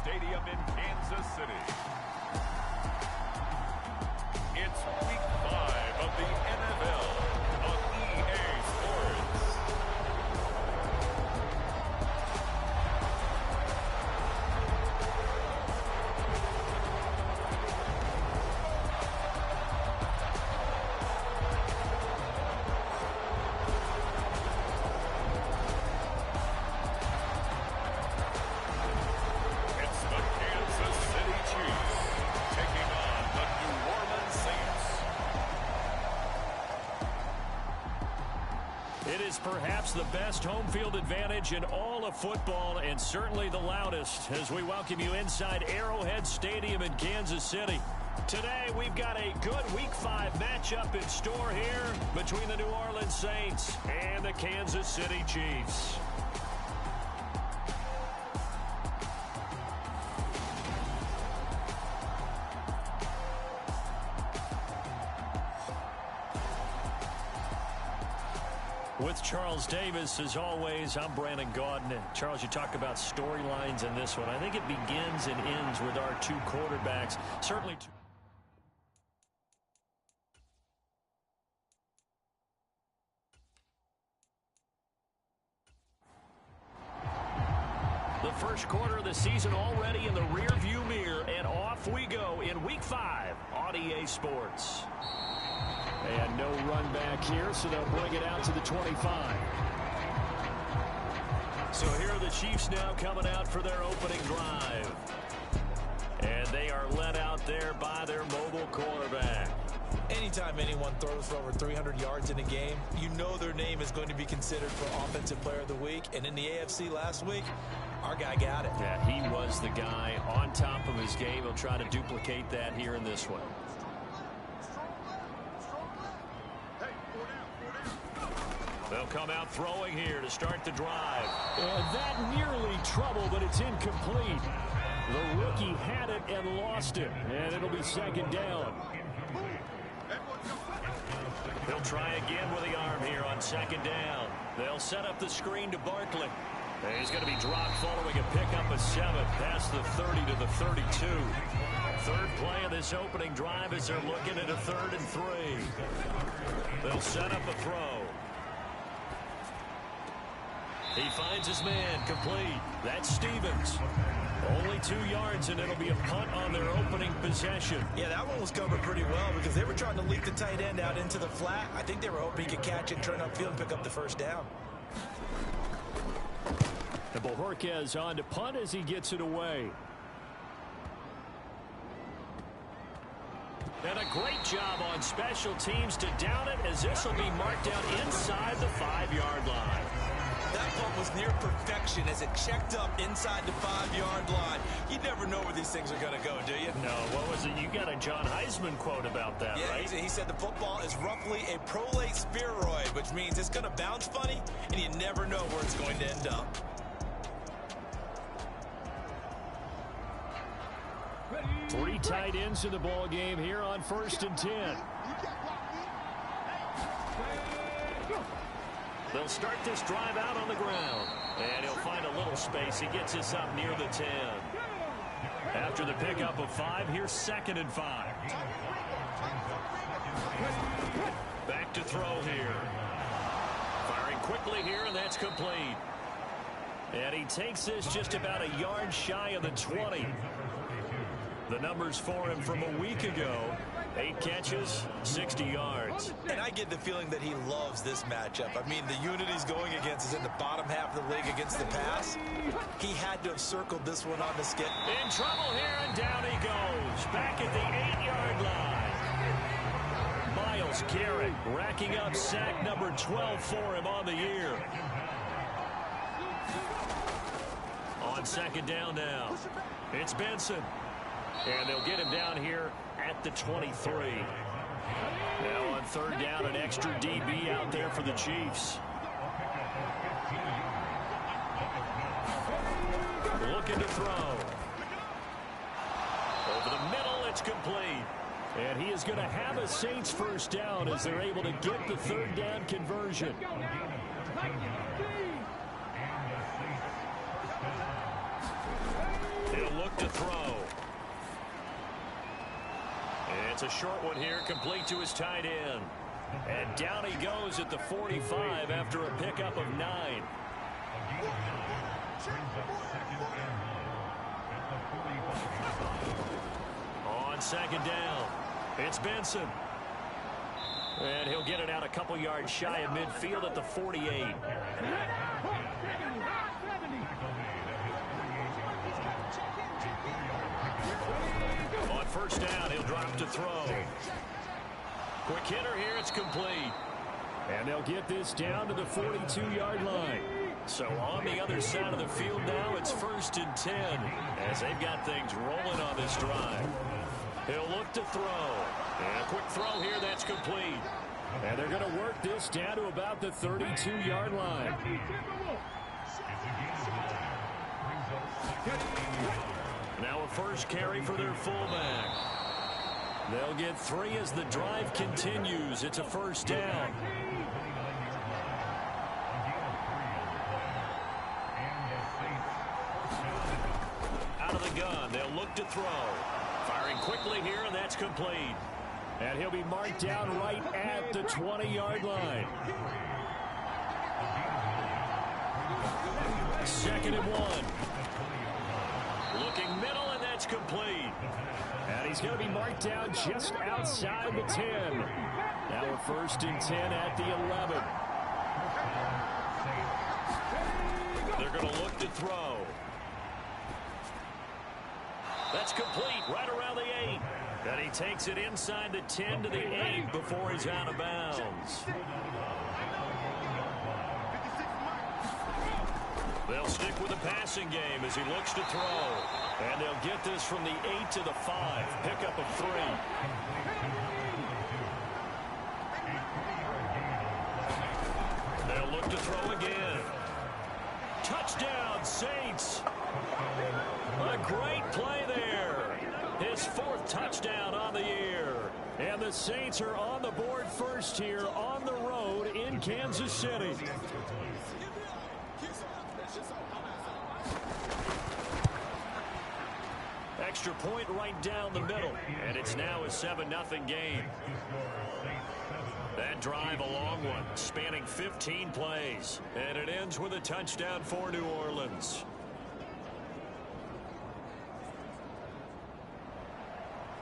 Stadium in Kansas City. It's Week 5 of the NFL on EA Sports. It's the Kansas City Chiefs taking on the New Orleans Saints. It is perhaps the best home field advantage in all of football, and certainly the loudest, as we welcome you inside Arrowhead Stadium in Kansas City. Today, we've got a good Week 5 matchup in store here between the New Orleans Saints and the Kansas City Chiefs. With Charles Davis, as always, I'm Brandon Gaudin. And Charles, you talk about storylines in this one. I think it begins and ends with our two quarterbacks. Certainly two. The first quarter of the season already in the rearview mirror, and off we go in Week 5 on EA Sports. And no run back here, so they'll bring it out to the 25. So here are the Chiefs now coming out for their opening drive. And they are led out there by their mobile quarterback. Anytime anyone throws for over 300 yards in a game, you know their name is going to be considered for Offensive Player of the Week. And in the AFC last week, our guy got it. Yeah, he was the guy on top of his game. He'll try to duplicate that here in this one. They'll come out throwing here to start the drive. And that nearly trouble, but it's incomplete. The rookie had it and lost it, and it'll be second down. He'll try again with the arm here on second down. They'll set up the screen to Barkley. And he's going to be dropped following a pickup of 7 past the 30 to the 32. Third play of this opening drive as they're looking at a 3rd and 3. They'll set up a throw. He finds his man, complete. That's Stevens. Only 2 yards, and it'll be a punt on their opening possession. Yeah, that one was covered pretty well because they were trying to leak the tight end out into the flat. I think they were hoping he could catch it, turn upfield, and pick up the first down. And Bojorquez on to punt as he gets it away. And a great job on special teams to down it, as this will be marked down inside the 5-yard line. That punt was near perfection as it checked up inside the 5-yard line. You never know where these things are going to go, do you? No, what was it? You got a John Heisman quote about that, right? Yeah, he said the football is roughly a prolate spheroid, which means it's going to bounce funny, and you never know where it's going to end up. Three tight ends in the ball game here on 1st and 10. They'll start this drive out on the ground. And he'll find a little space. He gets us up near the 10. After the pickup of 5, here's 2nd and 5. Back to throw here. Firing quickly here, and that's complete. And he takes this just about a yard shy of the 20. The numbers for him from a week ago: 8 catches, 60 yards. And I get the feeling that he loves this matchup. I mean, the unit he's going against is in the bottom half of the league against the pass. He had to have circled this one on the skid. In trouble here, and down he goes. Back at the 8-yard line. Myles Garrett racking up sack number 12 for him on the year. On 2nd down now, it's Benson. And they'll get him down here at the 23. Now on 3rd down, an extra DB out there for the Chiefs. Looking to throw. Over the middle, it's complete. And he is going to have a Saints first down as they're able to get the 3rd down conversion. He'll He'll look to throw. It's a short one here, complete to his tight end. And down he goes at the 45 after a pickup of 9. On second down, it's Benson. And he'll get it out a couple yards shy of midfield at the 48. On first down, he'll drop to throw. Quick hitter here, it's complete. And they'll get this down to the 42-yard line. So on the other side of the field now, it's 1st and 10 as they've got things rolling on this drive. He'll look to throw. And a quick throw here, that's complete. And they're going to work this down to about the 32-yard line. Now a first carry for their fullback. They'll get 3 as the drive continues. It's a first down. Out of the gun, they'll look to throw. Firing quickly here, and that's complete. And he'll be marked down right at the 20-yard line. 2nd and 1. Looking middle, and that's complete. And he's going to be marked down just outside the 10. Now a 1st and 10 at the 11. They're going to look to throw. That's complete right around the 8. And he takes it inside the 10 to the 8 before he's out of bounds. They'll stick with the passing game as he looks to throw. And they'll get this from the 8 to the 5. Pickup of 3. They'll look to throw again. Touchdown, Saints. A great play there. His 4th touchdown on the year. And the Saints are on the board first here on the road in Kansas City. Extra point right down the middle. And it's now a 7-0 game. That drive, a long one, spanning 15 plays. And it ends with a touchdown for New Orleans.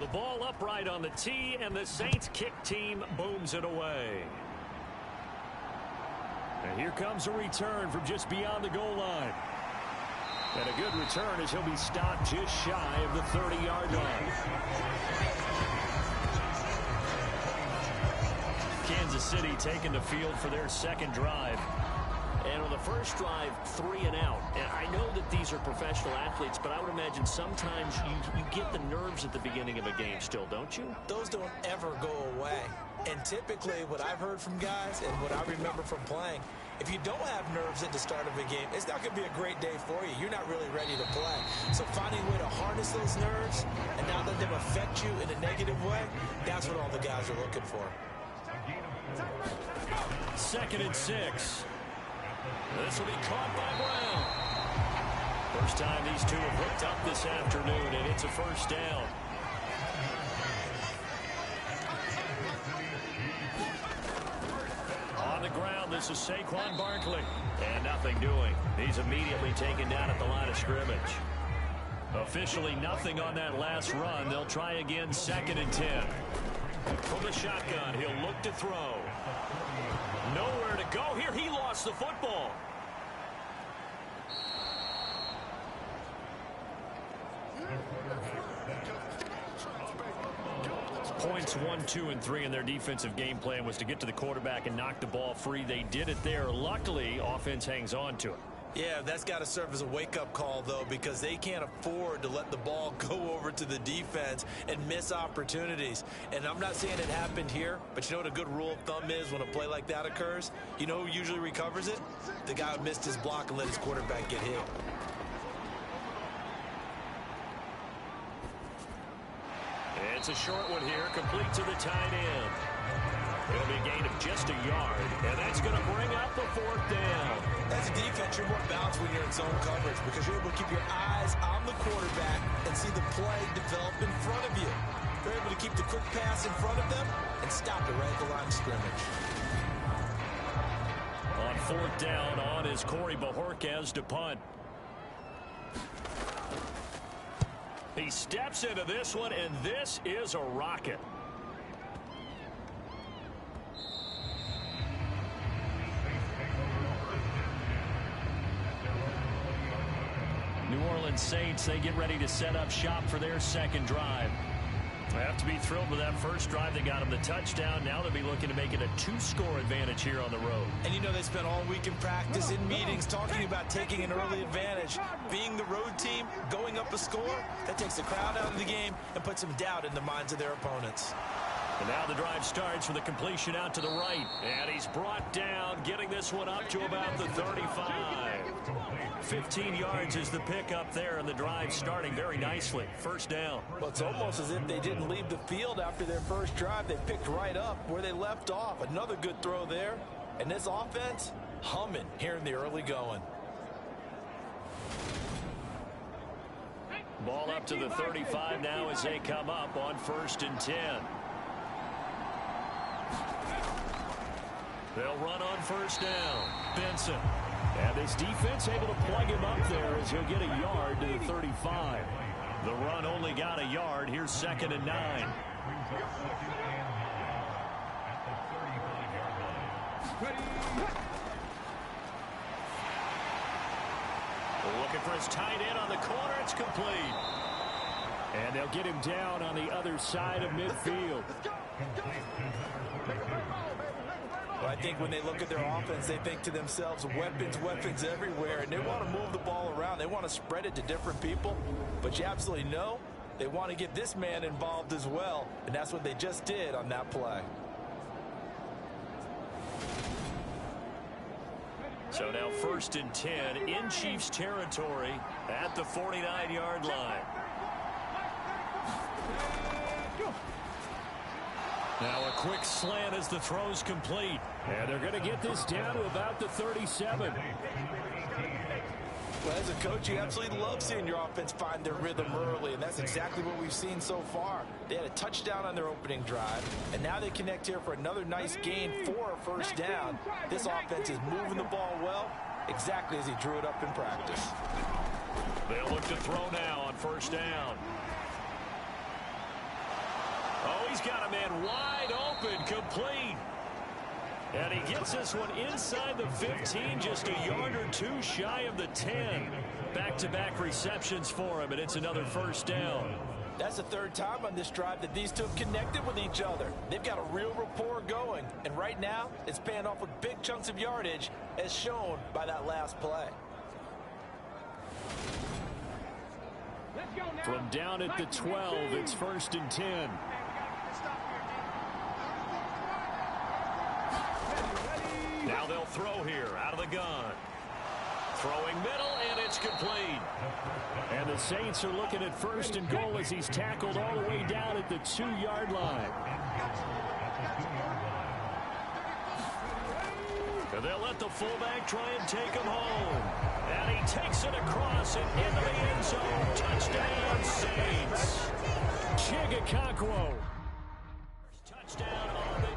The ball upright on the tee, and the Saints kick team booms it away. And here comes a return from just beyond the goal line. And a good return as he'll be stopped just shy of the 30-yard line. Kansas City taking the field for their second drive. And on the first drive, 3 and out. And I know that these are professional athletes, but I would imagine sometimes you get the nerves at the beginning of a game still, don't you? Those don't ever go away. And typically what I've heard from guys and what I remember from playing, if you don't have nerves at the start of a game, it's not going to be a great day for you. You're not really ready to play. So finding a way to harness those nerves and not let them affect you in a negative way, that's what all the guys are looking for. 2nd and 6. This will be caught by Brown. First time these two have hooked up this afternoon, and it's a first down. On the ground, this is Saquon Barkley. And nothing doing. He's immediately taken down at the line of scrimmage. Officially nothing on that last run. They'll try again, 2nd and 10. From the shotgun, he'll look to throw. Nowhere to go here. He lost the football. Points 1, 2, and 3 in their defensive game plan was to get to the quarterback and knock the ball free. They did it there. Luckily, offense hangs on to it. Yeah, that's got to serve as a wake-up call, though, because they can't afford to let the ball go over to the defense and miss opportunities. And I'm not saying it happened here, but you know what a good rule of thumb is when a play like that occurs? You know who usually recovers it? The guy who missed his block and let his quarterback get hit. It's a short one here, complete to the tight end. It'll be a gain of just a yard, and that's going to bring up the 4th down. As a defense, you're more balanced when you're in zone coverage because you're able to keep your eyes on the quarterback and see the play develop in front of you. They're able to keep the quick pass in front of them and stop it right at the line of scrimmage. On fourth down, on is Corey Bojorquez to punt. He steps into this one, and this is a rocket. New Orleans Saints, they get ready to set up shop for their second drive. They have to be thrilled with that first drive. They got him the touchdown. Now they'll be looking to make it a 2-score advantage here on the road. And you know they spent all week in practice, in meetings, talking about taking an early advantage. Being the road team, going up a score, that takes the crowd out of the game and puts some doubt in the minds of their opponents. And now the drive starts with a completion out to the right. And he's brought down, getting this one up to about the 35. 15 yards is the pickup there, and the drive starting very nicely. First down. Well, it's almost as if they didn't leave the field after their first drive. They picked right up where they left off. Another good throw there. And this offense, humming here in the early going. Ball up to the 35 now as they come up on 1st and 10. They'll run on first down. Benson. And this defense able to plug him up there as he'll get a yard to the 35. The run only got a yard. Here's 2nd and 9. Looking for his tight end on the corner. It's complete. And they'll get him down on the other side of midfield. Well, I think when they look at their offense, they think to themselves, weapons everywhere, and they want to move the ball around. They want to spread it to different people, but you absolutely know they want to get this man involved as well, and that's what they just did on that play. So now 1st and 10 in Chiefs territory at the 49-yard line. Now a quick slant as the throw's complete. And they're going to get this down to about the 37. Well, as a coach, you absolutely love seeing your offense find their rhythm early, and that's exactly what we've seen so far. They had a touchdown on their opening drive, and now they connect here for another nice gain for a first down. This offense is moving the ball well, exactly as he drew it up in practice. They'll look to throw now on first down. Oh, he's got a man wide open, complete. And he gets this one inside the 15, just a yard or two shy of the 10. Back-to-back receptions for him, and it's another first down. That's the third time on this drive that these two have connected with each other. They've got a real rapport going, and right now it's paying off with big chunks of yardage, as shown by that last play. From down at the 12, it's 1st and 10. Now they'll throw here out of the gun. Throwing middle, and it's complete. And the Saints are looking at 1st and goal as he's tackled all the way down at the 2-yard line. And they'll let the fullback try and take him home. And he takes it across and into the end zone. Touchdown, Saints. Chigakakwo. Touchdown on the...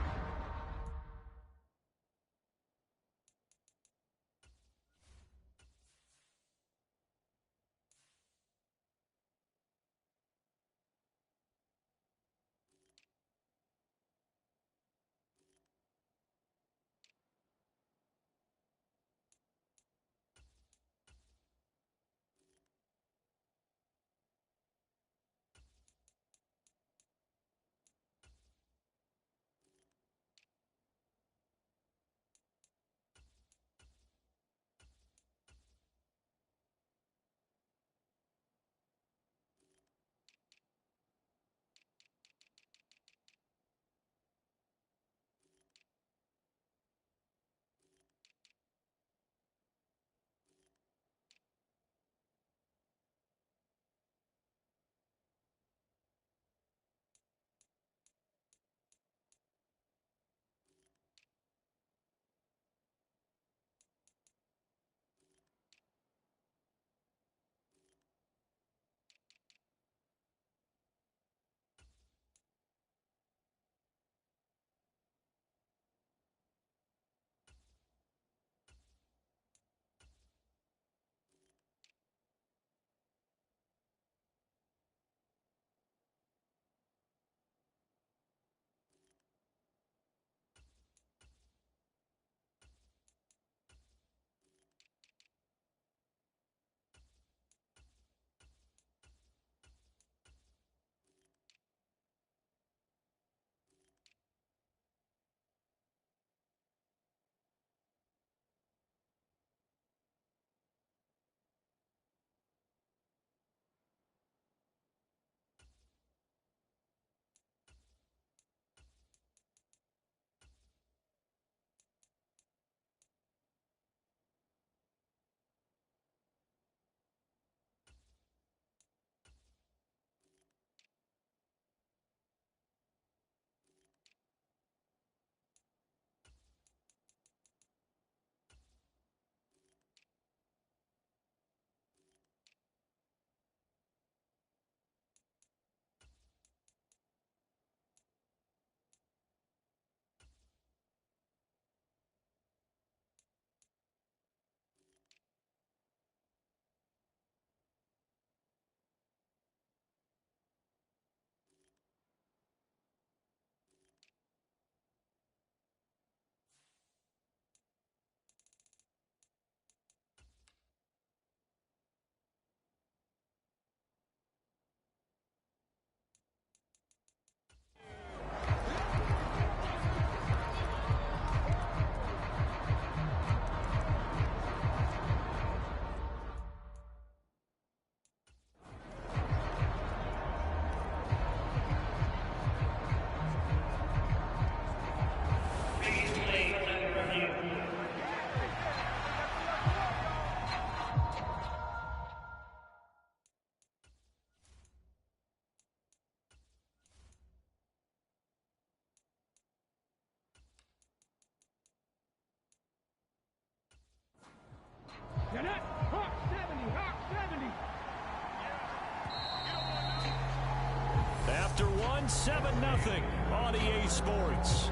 won 7-0 on EA Sports.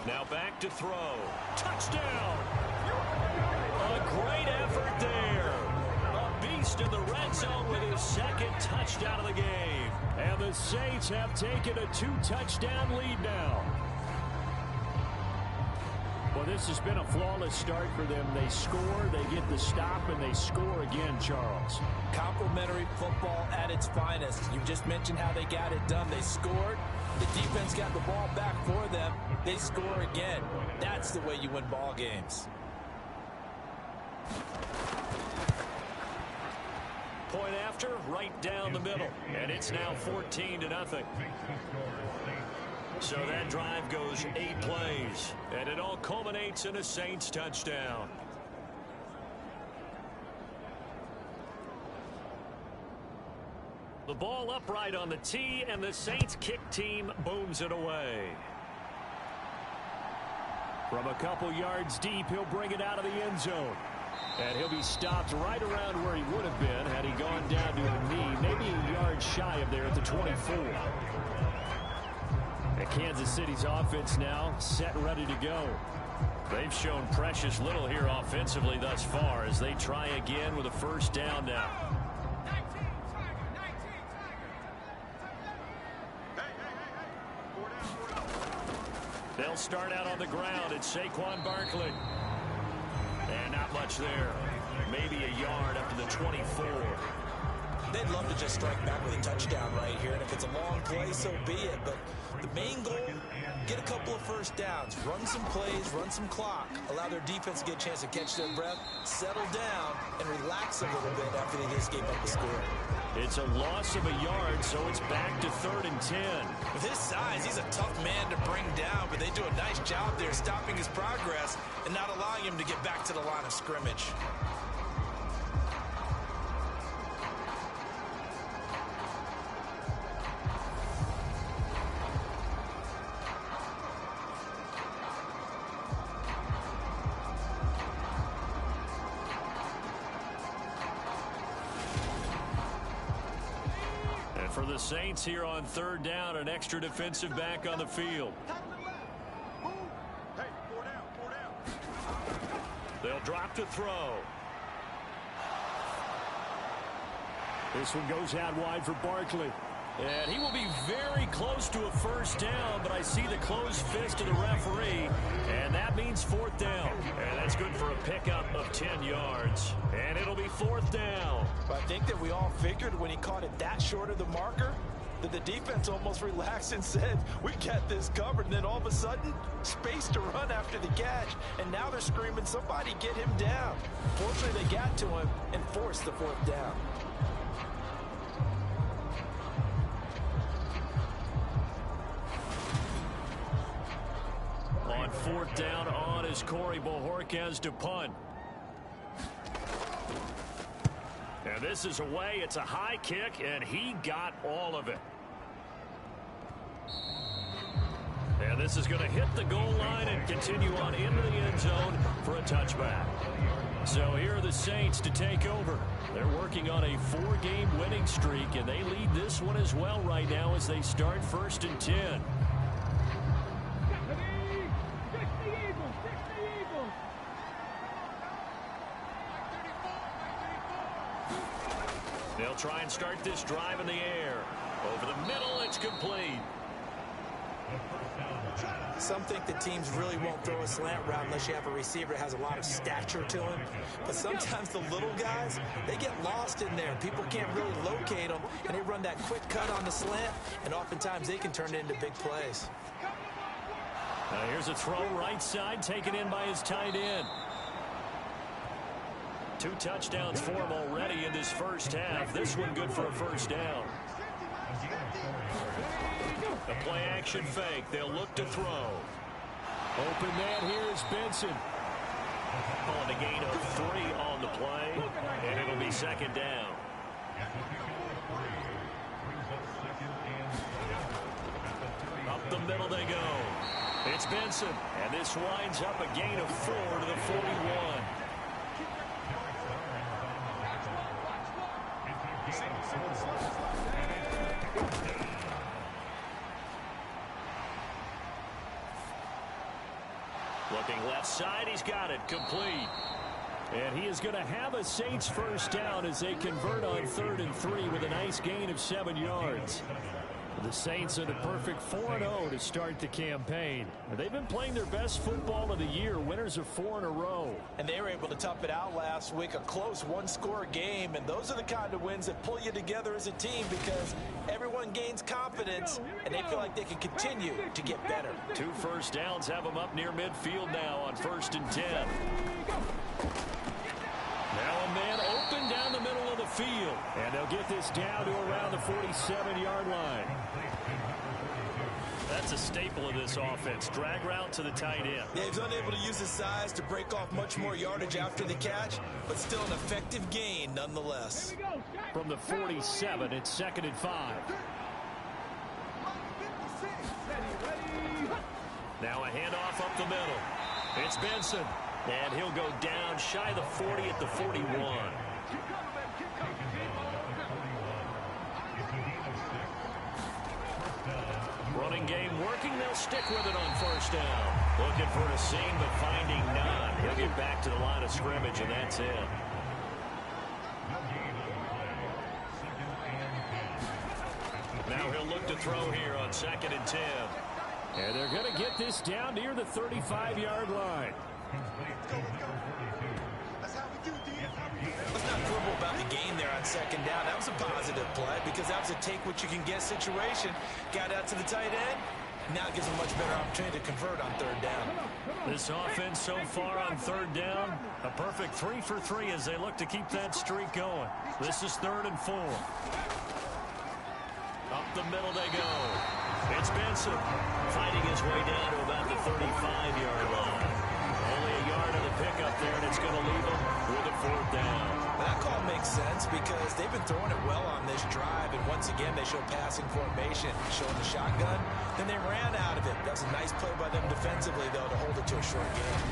Now back to throw. Touchdown! A great effort there. A beast in the red zone with his second touchdown of the game. And the Saints have taken a 2-touchdown lead now. Well, this has been a flawless start for them. They score, they get the stop, and they score again, Charles. Complimentary football at its finest. You just mentioned how they got it done. They scored. The defense got the ball back for them. They score again. That's the way you win ball games. Point after, right down the middle. And it's now 14-0. So that drive goes 8 plays. And it all culminates in a Saints touchdown. The ball upright on the tee, and the Saints kick team booms it away. From a couple yards deep, he'll bring it out of the end zone. And he'll be stopped right around where he would have been had he gone down to a knee, maybe a yard shy of there at the 24. And Kansas City's offense now set and ready to go. They've shown precious little here offensively thus far as they try again with a first down now. They'll start out on the ground. It's Saquon Barkley. And not much there. Maybe a yard up to the 24. They'd love to just strike back with a touchdown right here. And if it's a long play, so be it. But the main goal, get a couple of first downs. Run some plays, run some clock. Allow their defense to get a chance to catch their breath, settle down, and relax a little bit after they just gave up a score. It's a loss of a yard, so it's back to 3rd and 10. With his size, he's a tough man to bring down, but they do a nice job there stopping his progress and not allowing him to get back to the line of scrimmage. For the Saints here on 3rd down, an extra defensive back on the field. They'll drop to throw. This one goes out wide for Barkley. And he will be very close to a first down, but I see the closed fist of the referee, and that means 4th down. And that's good for a pickup of 10 yards. And it'll be 4th down. But I think that we all figured when he caught it that short of the marker, that the defense almost relaxed and said, we got this covered. And then all of a sudden, space to run after the catch. And now they're screaming, somebody get him down. Fortunately, they got to him and forced the 4th down. On 4th down on is Corey Bojorquez to punt. And this is away. It's a high kick, and he got all of it. And this is going to hit the goal line and continue on into the end zone for a touchback. So here are the Saints to take over. They're working on a 4-game winning streak, and they lead this one as well right now as they start 1st and 10. They'll try and start this drive in the air. Over the middle, it's complete. Some think the teams really won't throw a slant route unless you have a receiver that has a lot of stature to him. But sometimes the little guys, they get lost in there. People can't really locate them, and they run that quick cut on the slant, and oftentimes they can turn it into big plays. Here's a throw right side, taken in by his tight end. 2 touchdowns for him already in this first half. This one good for a first down. The play action fake. They'll look to throw. Open man here is Benson. On a gain of 3 on the play. And it'll be 2nd down. middle they go. It's Benson, and this winds up a gain of 4 to the 41. Looking left side, he's got it, complete. And he is going to have a Saints first down as they convert on 3rd and 3 with a nice gain of 7 yards. The Saints in a perfect 4-0 to start the campaign. They've been playing their best football of the year, winners of 4 in a row. And they were able to tough it out last week, a close one-score game. And those are the kind of wins that pull you together as a team because everyone gains confidence and they feel like they can continue to get better. 2 first downs have them up near midfield now on 1st and 10. Now a man open down the middle of the field. And they'll get this down to around the 47-yard line. That's a staple of this offense. Drag route to the tight end. Yeah, he's unable to use his size to break off much more yardage after the catch, but still an effective gain nonetheless. From the 47, it's 2nd and 5. Now a handoff up the middle. It's Benson. And he'll go down shy of the 40 at the 41. Running game working. They'll stick with it on 1st down. Looking for a seam, but finding none. He'll get back to the line of scrimmage, and that's it. Now he'll look to throw here on 2nd and 10. And they're going to get this down near the 35-yard line. Let's not quibble about the gain there on 2nd down. That was a positive play because that was a take-what-you-can-get situation. Got out to the tight end. Now it gives them a much better opportunity to convert on 3rd down. This offense so far on 3rd down, a perfect 3 for 3 as they look to keep that streak going. This is 3rd and 4. Up the middle they go. It's Benson fighting his way down to about the 35-yard line. Only a yard of the pickup there, and it's going to leave them with a 4th down. Well, that call makes sense because they've been throwing it well on this drive, and once again they show passing formation, showing the shotgun. Then they ran out of it. That was a nice play by them defensively, though, to hold it to a short game.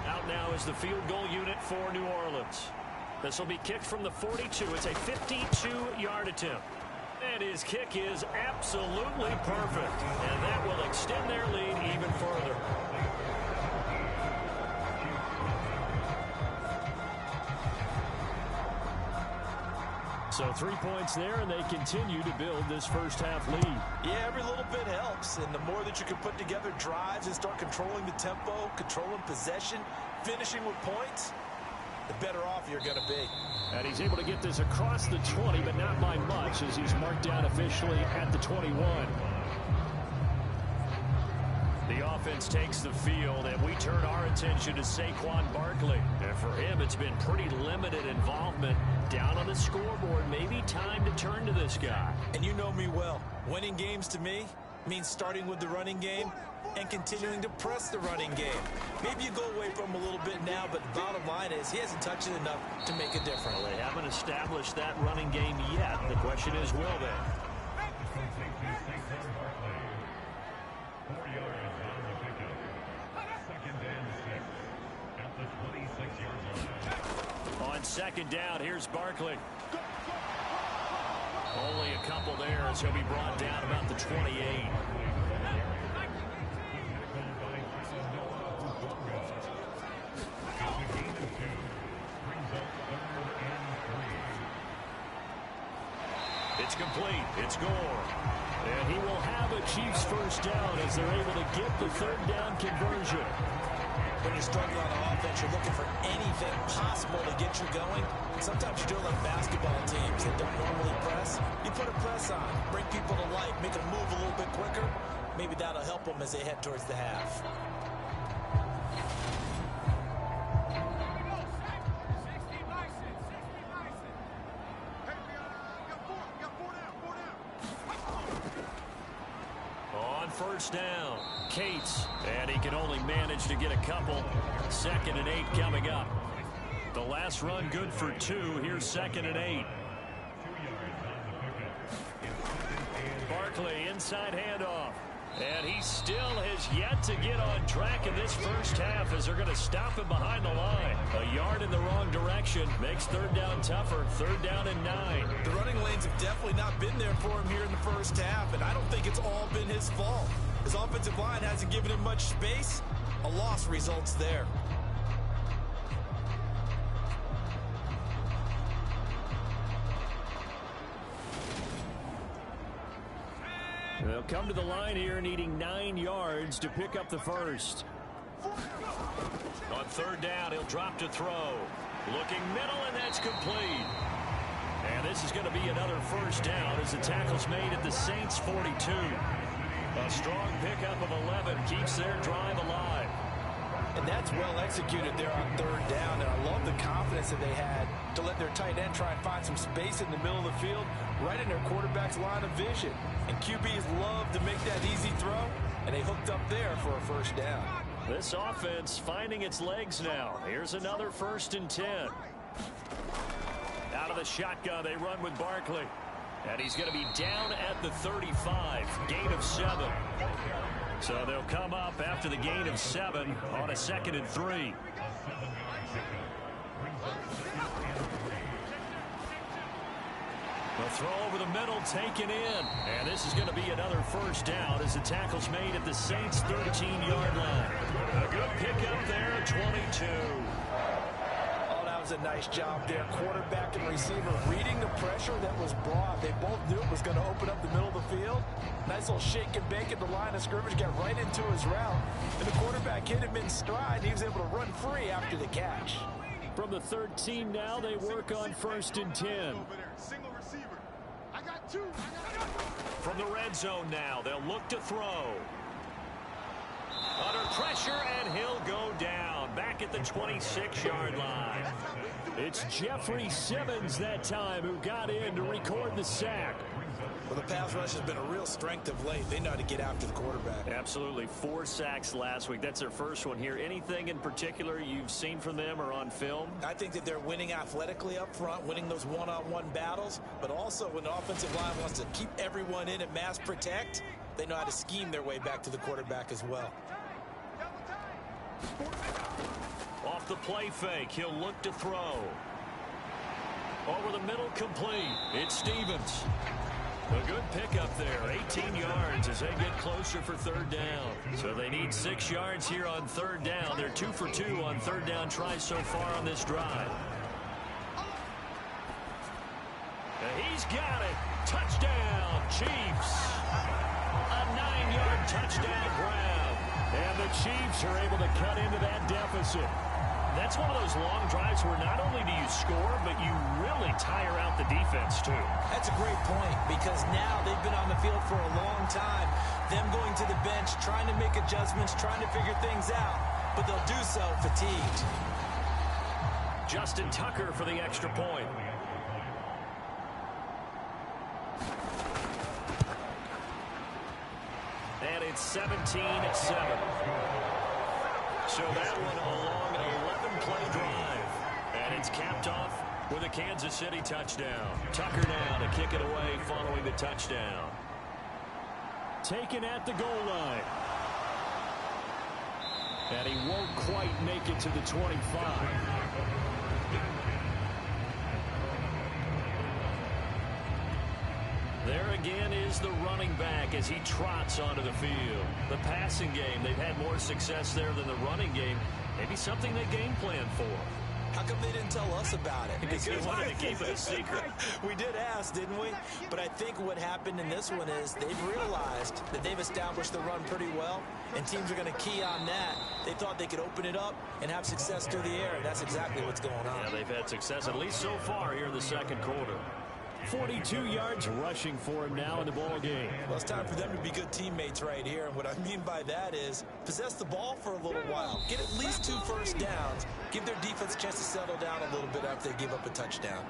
Out now is the field goal unit for New Orleans. This will be kicked from the 42. It's a 52-yard attempt. And his kick is absolutely perfect. And that will extend their lead even further. So 3 points there, and they continue to build this first half lead. Yeah, every little bit helps. And the more that you can put together drives and start controlling the tempo, controlling possession, finishing with points, the better off you're going to be. And he's able to get this across the 20, but not by much as he's marked down officially at the 21. The offense takes the field, and we turn our attention to Saquon Barkley. And for him, it's been pretty limited involvement down on the scoreboard. Maybe time to turn to this guy. And you know me well. Winning games to me means starting with the running game and continuing to press the running game. Maybe you go away from him a little bit now, but the bottom line is he hasn't touched it enough to make a difference. Well, they haven't established that running game yet. The question is, will they? On 2nd down, here's Barkley. Only a couple there as he'll be brought down about the 28. It's complete. It's Gore. And he will have a Chiefs first down as they're able to get the 3rd down conversion. When you're struggling on offense, you're looking for anything possible to get you going. Sometimes you do it like basketball teams that don't normally press. You put a press on, bring people to life, make them move a little bit quicker. Maybe that'll help them as they head towards the half. On 1st down, Cates, and he can only manage to get a couple. 2nd and 8 coming up. The last run good for 2. Here's 2nd and 8. Barkley, inside handoff. And he still has yet to get on track in this first half as they're going to stop him behind the line. A yard in the wrong direction makes third down tougher. Third down and 9. The running lanes have definitely not been there for him here in the first half, and I don't think it's all been his fault. His offensive line hasn't given him much space. A loss results there. They'll come to the line here needing 9 yards to pick up the first. On third down, he'll drop to throw. Looking middle, and that's complete. And this is going to be another first down as the tackle's made at the Saints' 42. A strong pickup of 11 keeps their drive alive. And that's well executed there on third down. And I love the confidence that they had to let their tight end try and find some space in the middle of the field, right in their quarterback's line of vision. And QBs love to make that easy throw, and they hooked up there for a first down. This offense finding its legs now. Here's another 1st and 10. Out of the shotgun, they run with Barkley. And he's going to be down at the 35, gain of 7. So they'll come up after the gain of 7 on a 2nd and 3. The throw over the middle taken in. And this is going to be another first down as the tackle's made at the Saints' 13-yard line. A good pickup there at 22. Oh, that was a nice job there. Quarterback and receiver reading the pressure that was brought. They both knew it was going to open up the middle of the field. Nice little shake and bake at the line of scrimmage. Got right into his route. And the quarterback hit him in stride. He was able to run free after the catch. From the 13 now, they work on 1st and 10. From the red zone now, they'll look to throw. Under pressure, and he'll go down. Back at the 26-yard line. It's Jeffrey Simmons that time who got in to record the sack. Well, the pass rush has been a real strength of late. They know how to get after the quarterback. Absolutely. 4 sacks last week. That's their first one here. Anything in particular you've seen from them or on film? I think that they're winning athletically up front, winning those one-on-one battles, but also when the offensive line wants to keep everyone in and mass protect, they know how to scheme their way back to the quarterback as well. Off the play fake, he'll look to throw. Over the middle, complete. It's Stevens. A good pickup there, 18 yards as they get closer for third down. So they need 6 yards here on third down. They're 2 for 2 on third down tries so far on this drive. And he's got it. Touchdown, Chiefs. A 9-yard touchdown grab. And the Chiefs are able to cut into that deficit. That's one of those long drives where not only do you score, but you really tire out the defense, too. That's a great point, because now they've been on the field for a long time. Them going to the bench, trying to make adjustments, trying to figure things out, but they'll do so fatigued. Justin Tucker for the extra point. And it's 17-7. So that one along an 11-play drive. And it's capped off with a Kansas City touchdown. Tucker now to kick it away following the touchdown. Taken at the goal line. And he won't quite make it to the 25. There again is the running back as he trots onto the field. The passing game, they've had more success there than the running game. Maybe something they game plan for. How come they didn't tell us about it? Because they wanted to keep it a secret. We did ask, didn't we? But I think what happened in this one is they've realized that they've established the run pretty well, and teams are going to key on that. They thought they could open it up and have success through the air, and that's exactly what's going on. Yeah, they've had success, at least so far here in the second quarter. 42 yards rushing for him now in the ball game. Well, it's time for them to be good teammates right here. And what I mean by that is possess the ball for a little while. Get at least 2 first downs. Give their defense a chance to settle down a little bit after they give up a touchdown.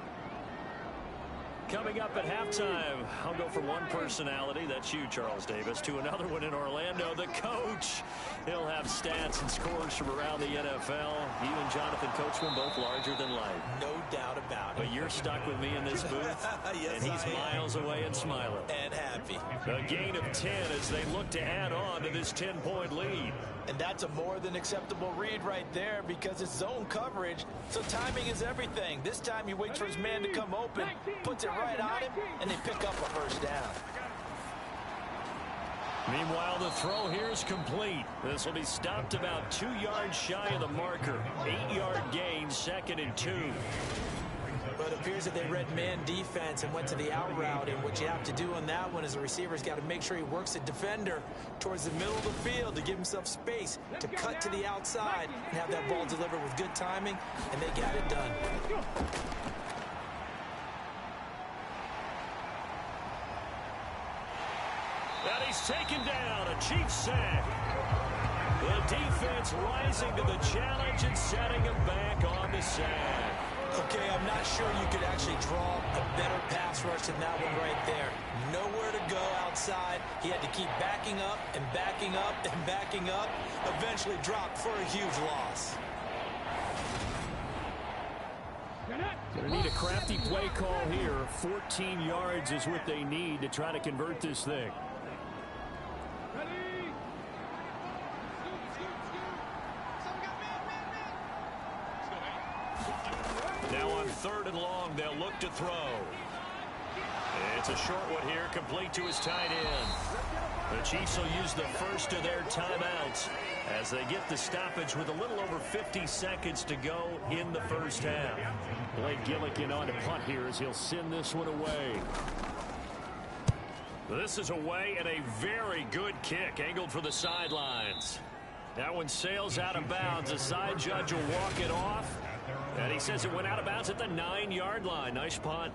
Coming up at halftime, I'll go from one personality, that's you, Charles Davis, to another one in Orlando, the coach. He'll have stats and scores from around the NFL. You and Jonathan Coachman both larger than life. No doubt about it. But you're stuck with me in this booth, yes, and he's miles away and smiling. And happy. A gain of 10 as they look to add on to this 10-point lead. And that's a more than acceptable read right there because it's zone coverage, so timing is everything. This time he waits for his man to come open, puts it right on him, and they pick up a first down. Meanwhile, the throw here is complete. This will be stopped about 2 yards shy of the marker. 8-yard gain, 2nd and 2. But it appears that they read man defense and went to the out route, and what you have to do on that one is the receiver's got to make sure he works the defender towards the middle of the field to give himself space to cut to the outside and have that ball delivered with good timing, and they got it done. And he's taken down, a Chiefs sack. The defense rising to the challenge and setting him back on the sack. Okay, I'm not sure you could actually draw a better pass rush than that one right there. Nowhere to go outside. He had to keep backing up and backing up and backing up. Eventually dropped for a huge loss. Going to need a crafty play call here. 14 yards is what they need to try to convert this thing. Now on 3rd and long, they'll look to throw. It's a short one here, complete to his tight end. The Chiefs will use the first of their timeouts as they get the stoppage with a little over 50 seconds to go in the first half. Blake Gillikin on to punt here as he'll send this one away. This is away and a very good kick angled for the sidelines. That one sails out of bounds. The side judge will walk it off. And he says it went out of bounds at the 9-yard line. Nice punt.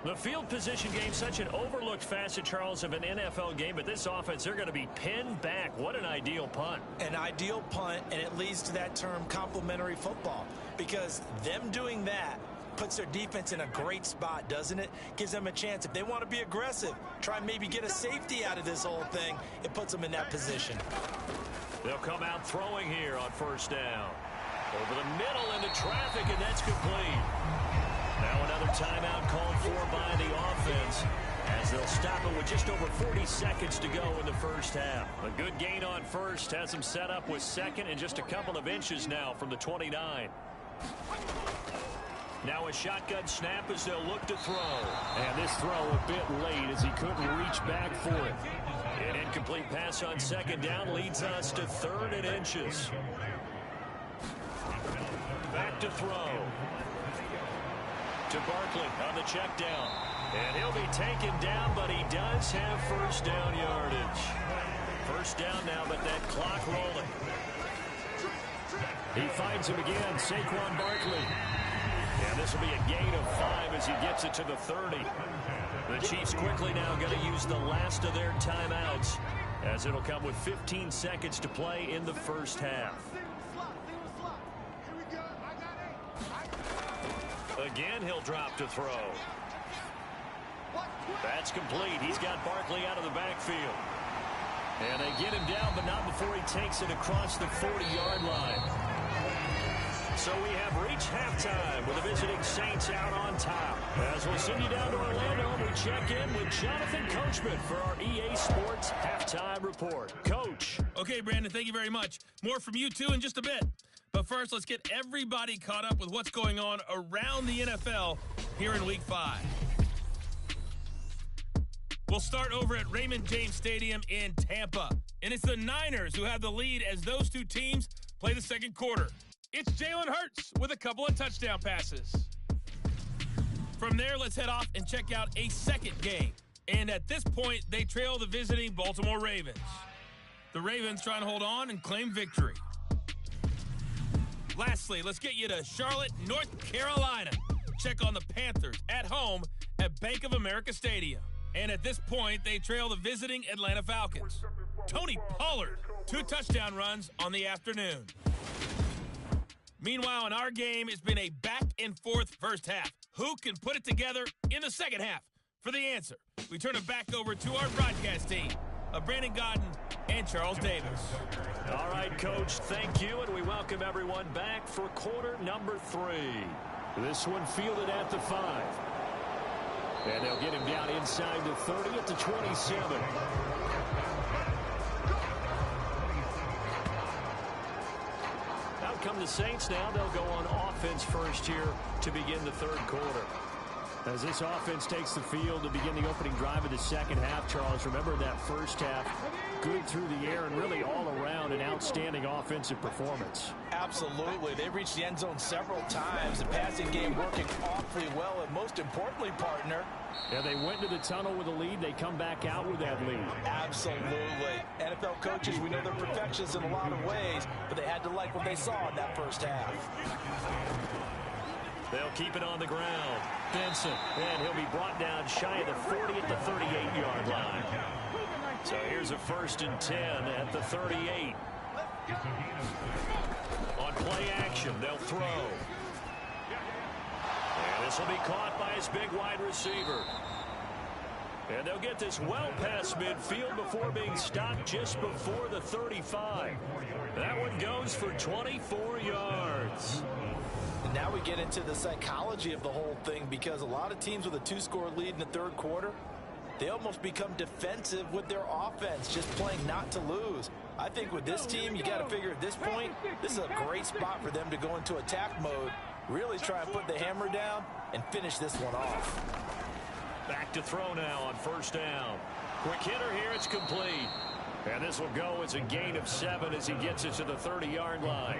The field position game, such an overlooked facet, Charles, of an NFL game. But this offense, they're going to be pinned back. What an ideal punt. An ideal punt, and it leads to that term complementary football. Because them doing that puts their defense in a great spot, doesn't it? Gives them a chance. If they want to be aggressive, try and maybe get a safety out of this whole thing, it puts them in that position. They'll come out throwing here on 1st down. Over the middle into traffic, and that's complete. Now another timeout called for by the offense as they'll stop it with just over 40 seconds to go in the first half. A good gain on first has them set up with 2nd and just a couple of inches now from the 29. Now a shotgun snap as they'll look to throw. And this throw a bit late as he couldn't reach back for it. An incomplete pass on 2nd down leads us to 3rd and inches. Back to throw. To Barkley on the check down. And he'll be taken down, but he does have 1st down yardage. 1st down now, but that clock rolling. He finds him again, Saquon Barkley. And this will be a gain of 5 as he gets it to the 30. The Chiefs quickly now going to use the last of their timeouts as it'll come with 15 seconds to play in the first half. Again, he'll drop to throw. That's complete. He's got Barkley out of the backfield. And they get him down, but not before he takes it across the 40-yard line. So we have reached halftime with the visiting Saints out on top. As we'll send you down to Orlando, we check in with Jonathan Coachman for our EA Sports Halftime Report. Coach. Okay, Brandon, thank you very much. More from you, too, in just a bit. But first, let's get everybody caught up with what's going on around the NFL here in Week 5. We'll start over at Raymond James Stadium in Tampa. And it's the Niners who have the lead as those two teams play the second quarter. It's Jalen Hurts with a couple of touchdown passes. From there, let's head off and check out a second game. And at this point, they trail the visiting Baltimore Ravens. The Ravens trying to hold on and claim victory. Lastly, let's get you to Charlotte, North Carolina. Check on the Panthers at home at Bank of America Stadium. And at this point, they trail the visiting Atlanta Falcons. Tony Pollard, 2 touchdown runs on the afternoon. Meanwhile, in our game, it's been a back-and-forth first half. who can put it together in the second half? For the answer, we turn it back over to our broadcast team of Brandon Gaudin and Charles Davis. All right, Coach, thank you, and we welcome everyone back for quarter number 3. This one fielded at the 5. And they'll get him down inside the 30 at the 27. Out come the Saints now. They'll go on offense first here to begin the third quarter. As this offense takes the field to begin the opening drive of the second half, Charles, remember that first half, good through the air and really all around an outstanding offensive performance. Absolutely. They reached the end zone several times. The passing game working awfully well, and most importantly, partner. Yeah, they went to the tunnel with a lead. They come back out with that lead. Absolutely. NFL coaches, we know they're perfectionists in a lot of ways, but they had to like what they saw in that first half. They'll keep it on the ground. Benson, and he'll be brought down shy of the 40 at the 38-yard line. So here's a 1st and 10 at the 38. On play action, they'll throw. And this will be caught by his big wide receiver. And they'll get this well past midfield before being stopped just before the 35. That one goes for 24 yards. And now we get into the psychology of the whole thing, because a lot of teams with a 2-score lead in the third quarter, they almost become defensive with their offense, just playing not to lose. I think with this team, you got to figure at this point, this is a great spot for them to go into attack mode, really try and put the hammer down and finish this one off. Back to throw now on 1st down. Quick hitter here, it's complete. And this will go as a gain of 7 as he gets it to the 30-yard line.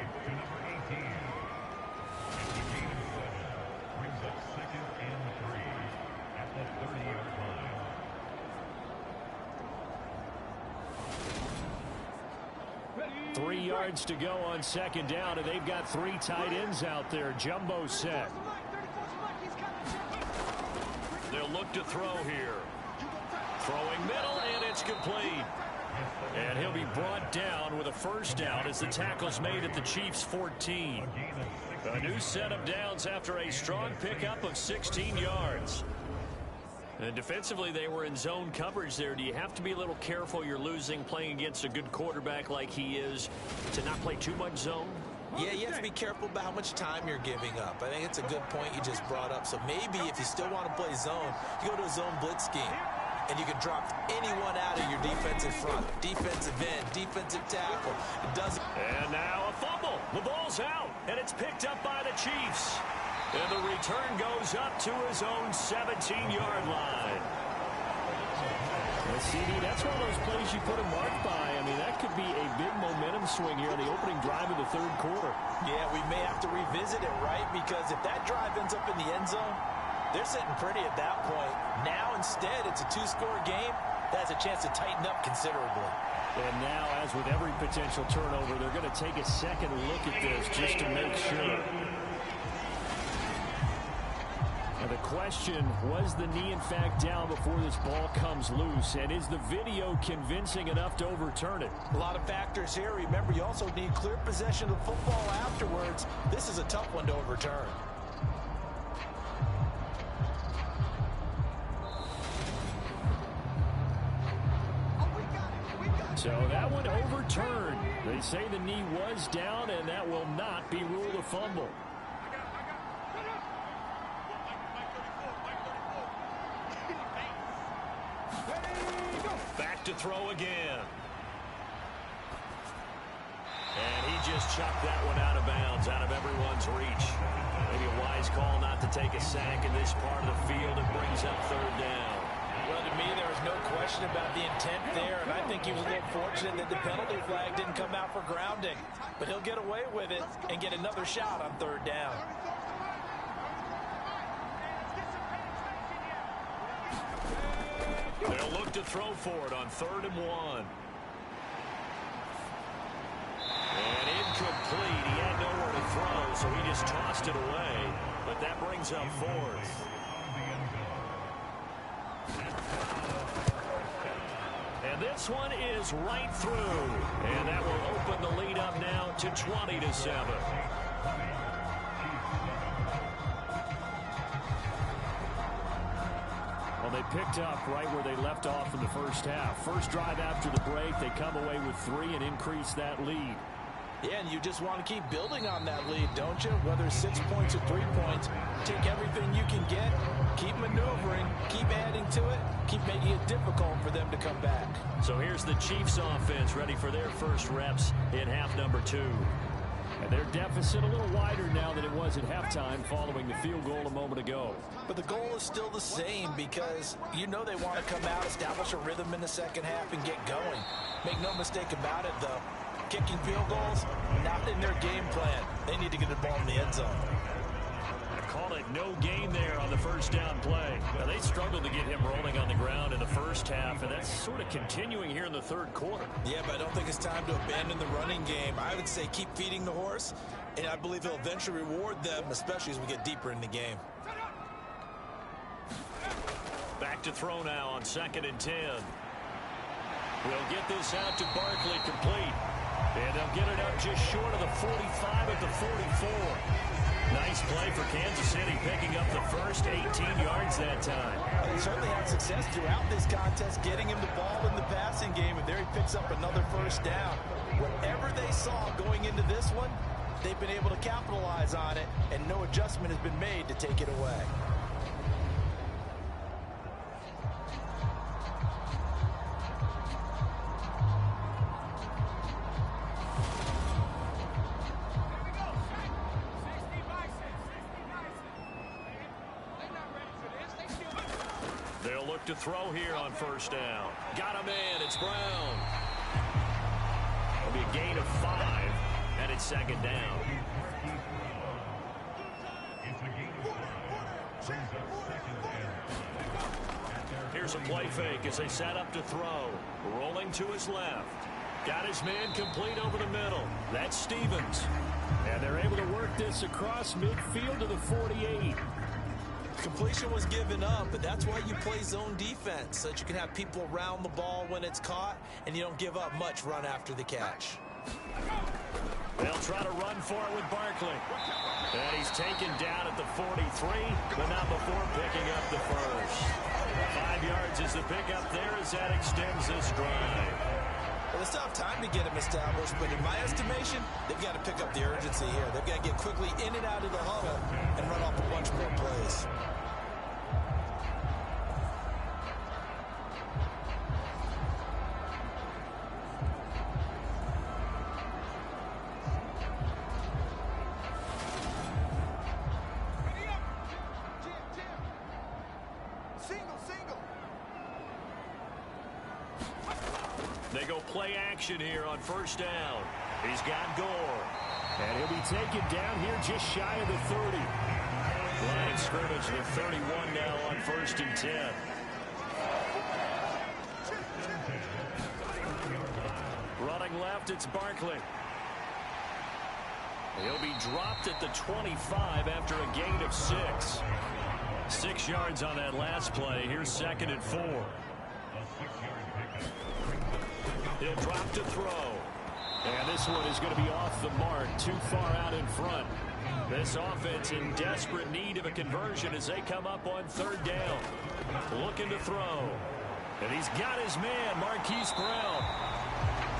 3 yards to go on 2nd down, and they've got 3 tight ends out there. Jumbo set. They'll look to throw here. Throwing middle, and it's complete. And he'll be brought down with a 1st down as the tackle's made at the Chiefs' 14. A new set of downs after a strong pickup of 16 yards. And defensively, they were in zone coverage there. Do you have to be a little careful? You're losing playing against a good quarterback like he is to not play too much zone? Yeah, you have to be careful about how much time you're giving up. I think it's a good point you just brought up. So maybe if you still want to play zone, you go to a zone blitz scheme, and you can drop anyone out of your defensive front, defensive end, defensive tackle. It doesn't. And now a fumble. The ball's out, and it's picked up by the Chiefs. And the return goes up to his own 17-yard line. CD, that's one of those plays you put a mark by. I mean, that could be a big momentum swing here on the opening drive of the third quarter. Yeah, we may have to revisit it, right? Because if that drive ends up in the end zone, they're sitting pretty at that point. Now, instead, it's a 2-score game that has a chance to tighten up considerably. And now, as with every potential turnover, they're going to take a second look at this just to make sure. And the question, was the knee in fact down before this ball comes loose? And is the video convincing enough to overturn it? A lot of factors here. Remember, you also need clear possession of the football afterwards. This is a tough one to overturn. So that one overturned. They say the knee was down, and that will not be ruled a fumble. Back to throw again. And he just chucked that one out of bounds, out of everyone's reach. Maybe a wise call not to take a sack in this part of the field. It brings up 3rd down. Well, to me, there was no question about the intent there, and I think he was a little fortunate that the penalty flag didn't come out for grounding. But he'll get away with it and get another shot on 3rd down. They'll look to throw for it on 3rd and 1. And incomplete. He had nowhere to throw, so he just tossed it away. But that brings up 4th. And this one is right through. And that will open the lead up now to 20-7. Well, they picked up right where they left off in the first half. First drive after the break, they come away with 3 and increase that lead. Yeah, and you just want to keep building on that lead, don't you? Whether it's 6 points or 3 points, take everything you can get, keep maneuvering, keep adding to it, keep making it difficult for them to come back. So here's the Chiefs offense ready for their first reps in half number 2. And their deficit a little wider now than it was at halftime following the field goal a moment ago. But the goal is still the same because you know they want to come out, establish a rhythm in the second half, and get going. Make no mistake about it, though. Kicking field goals, not in their game plan. They need to get the ball in the end zone. I call it no gain there on the first down play. Now, they struggled to get him rolling on the ground in the first half, and that's sort of continuing here in the third quarter. Yeah, but I don't think it's time to abandon the running game. I would say keep feeding the horse, and I believe he'll eventually reward them, especially as we get deeper in the game. Back to throw now on 2nd and 10. We'll get this out to Barkley complete. And they'll get it up just short of the 45 at the 44. Nice play for Kansas City, picking up the first 18 yards that time. They certainly had success throughout this contest, getting him the ball in the passing game, and there he picks up another first down. Whatever they saw going into this one, they've been able to capitalize on it, and no adjustment has been made to take it away. To throw here on first down. Got him in. It's Brown. It'll be a gain of 5, and it's 2nd down. Here's a play fake as they set up to throw. Rolling to his left. Got his man complete over the middle. That's Stevens. And they're able to work this across midfield to the 48. Completion was given up, but that's why you play zone defense, so that you can have people around the ball when it's caught, and you don't give up much run after the catch. They'll try to run for it with Barkley. And he's taken down at the 43, but not before picking up the first. 5 yards is the pickup there as that extends this drive. Well, they still have time to get him established, but in my estimation, they've got to pick up the urgency here. They've got to get quickly in and out of the huddle and run off a bunch more plays. They go play action here on first down. He's got Gore. And he'll be taken down here just shy of the 30. Line of scrimmage, the 31 now on 1st and 10. Running left, it's Barkley. He'll be dropped at the 25 after a gain of 6. 6 yards on that last play. Here's 2nd and 4. He'll drop to throw. And this one is going to be off the mark, too far out in front. This offense in desperate need of a conversion as they come up on 3rd down. Looking to throw. And he's got his man, Marquise Brown.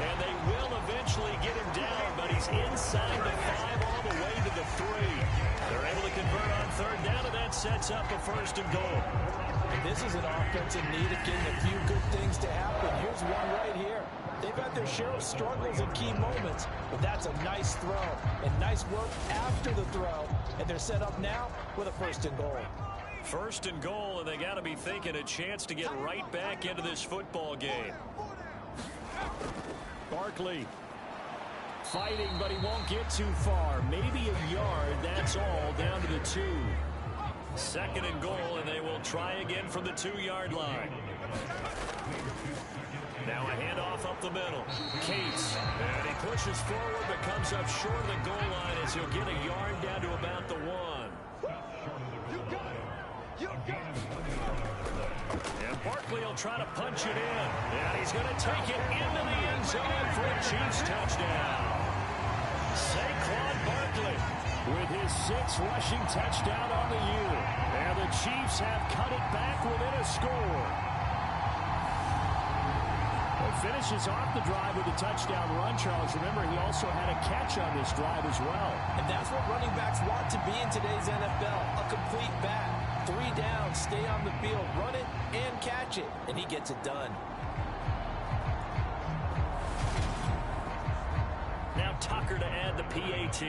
And they will eventually get him down, but he's inside the 5 all the way to the 3. They're able to convert on 3rd down, and that sets up a 1st and goal. This is an offense in need of getting a few good things to happen. Here's one right here. They've had their share of struggles in key moments, but that's a nice throw and nice work after the throw, and they're set up now with a 1st and goal. 1st and goal, and they got to be thinking a chance to get right back into this football game. Barkley fighting, but he won't get too far. Maybe a yard, that's all, down to the 2. 2nd and goal, and they will try again from the 2-yard line. Now a handoff up the middle. Cates, and he pushes forward, but comes up short of the goal line as he'll get a yard down to about the 1. And Barkley will try to punch it in. And he's going to take it into the end zone for a Chiefs touchdown. Saquon Barkley with his 6th rushing touchdown on the year. And the the Chiefs have cut it back within a score. Finishes off the drive with a touchdown run, Charles. Remember, he also had a catch on this drive as well. And that's what running backs want to be in today's NFL, a complete back. 3 down, stay on the field, run it, and catch it. And he gets it done. Now Tucker to add the PAT.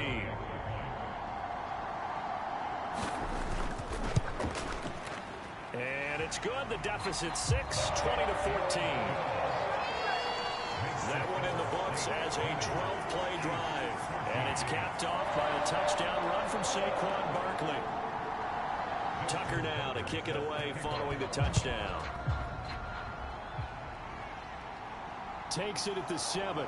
And it's good. The deficit 6, 20-14. That one in the books as a 12-play drive. And it's capped off by a touchdown run from Saquon Barkley. Tucker now to kick it away following the touchdown. Takes it at the 7.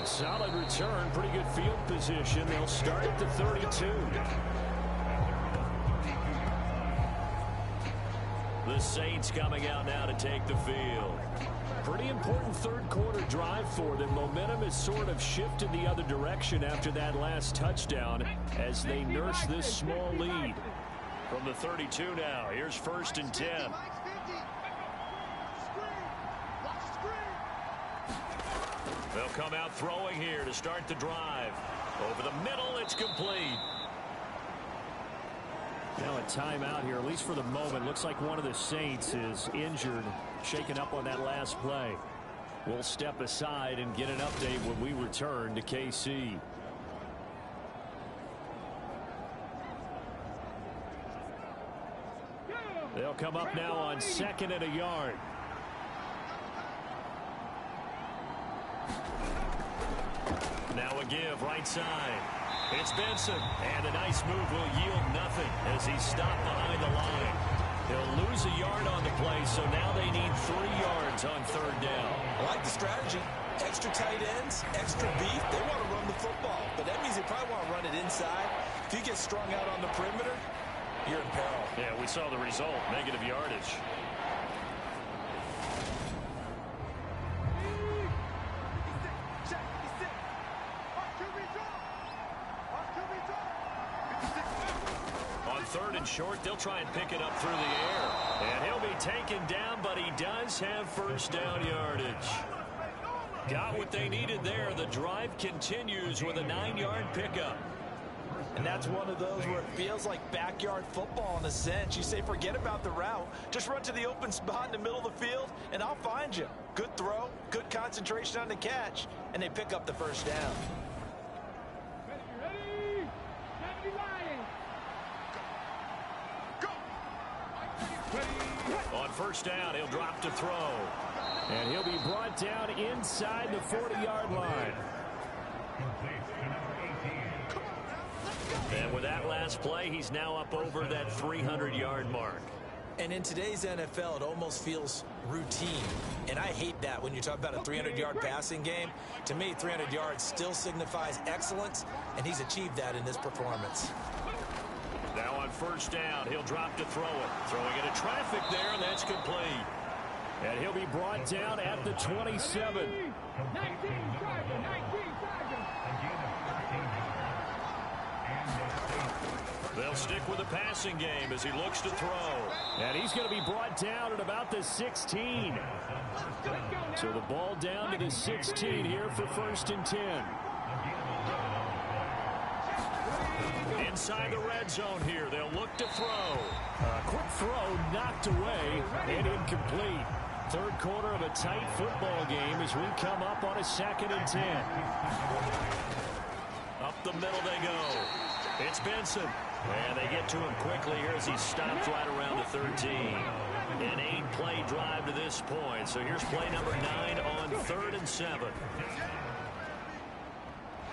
Solid return, pretty good field position. They'll start at the 32. The Saints coming out now to take the field. Pretty important third quarter drive for them. Momentum has sort of shifted the other direction after that last touchdown as they nurse this small lead. From the 32 now, here's 1st and 10. They'll come out throwing here to start the drive. Over the middle, it's complete. Now a timeout here, at least for the moment. Looks like one of the Saints is injured, shaken up on that last play. We'll step aside and get an update when we return to KC. They'll come up now on 2nd and a yard. Now a give right side. It's Benson, and a nice move will yield nothing as he's stopped behind the line. He'll lose a yard on the play, so now they need 3 yards on 3rd down. I like the strategy. Extra tight ends, extra beef. They want to run the football, but that means they probably want to run it inside. If you get strung out on the perimeter, you're in peril. Yeah, we saw the result, negative yardage. On 3rd and short, they'll try and pick it up through the air. And he'll be taken down, but he does have 1st down yardage. Got what they needed there. The drive continues with a 9-yard pickup. And that's one of those where it feels like backyard football in a sense. You say, forget about the route. Just run to the open spot in the middle of the field, and I'll find you. Good throw, good concentration on the catch, and they pick up the 1st down. On 1st down, he'll drop to throw. And he'll be brought down inside the 40-yard line. And with that last play, he's now up over that 300-yard mark. And in today's NFL, it almost feels routine. And I hate that when you talk about a 300-yard passing game. To me, 300 yards still signifies excellence, and he's achieved that in this performance. Now on 1st down, he'll drop to throw it. Throwing into traffic there, and that's complete. And he'll be brought down at the 27. They'll stick with the passing game as he looks to throw. And he's going to be brought down at about the 16. So the ball down to the 16 here for 1st and 10. Inside the red zone here, they'll look to throw. Quick throw knocked away and incomplete. Third quarter of a tight football game as we come up on a 2nd and 10. Up the middle they go. It's Benson. And they get to him quickly here as he stops right around the 13. An 8-play drive to this point. So here's play number 9 on 3rd and 7.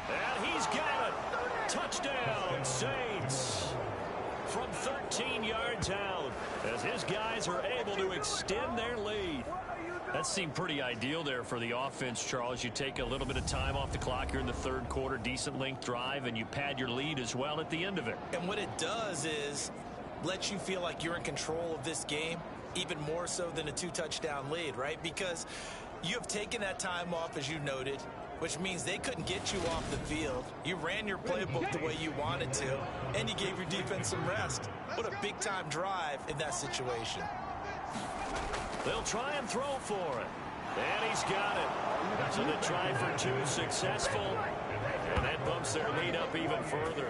And he's got it. Touchdown, Saints. From 13 yards out as his guys are able to extend their lead. That seemed pretty ideal there for the offense, Charles. You take a little bit of time off the clock here in the 3rd quarter, decent length drive, and you pad your lead as well at the end of it. And what it does is let you feel like you're in control of this game, even more so than a 2-touchdown lead, right? Because you have taken that time off, as you noted, which means they couldn't get you off the field. You ran your playbook the way you wanted to, and you gave your defense some rest. What a big-time drive in that situation. They'll try and throw for it. And he's got it. So the try for two successful. And that bumps their lead up even further.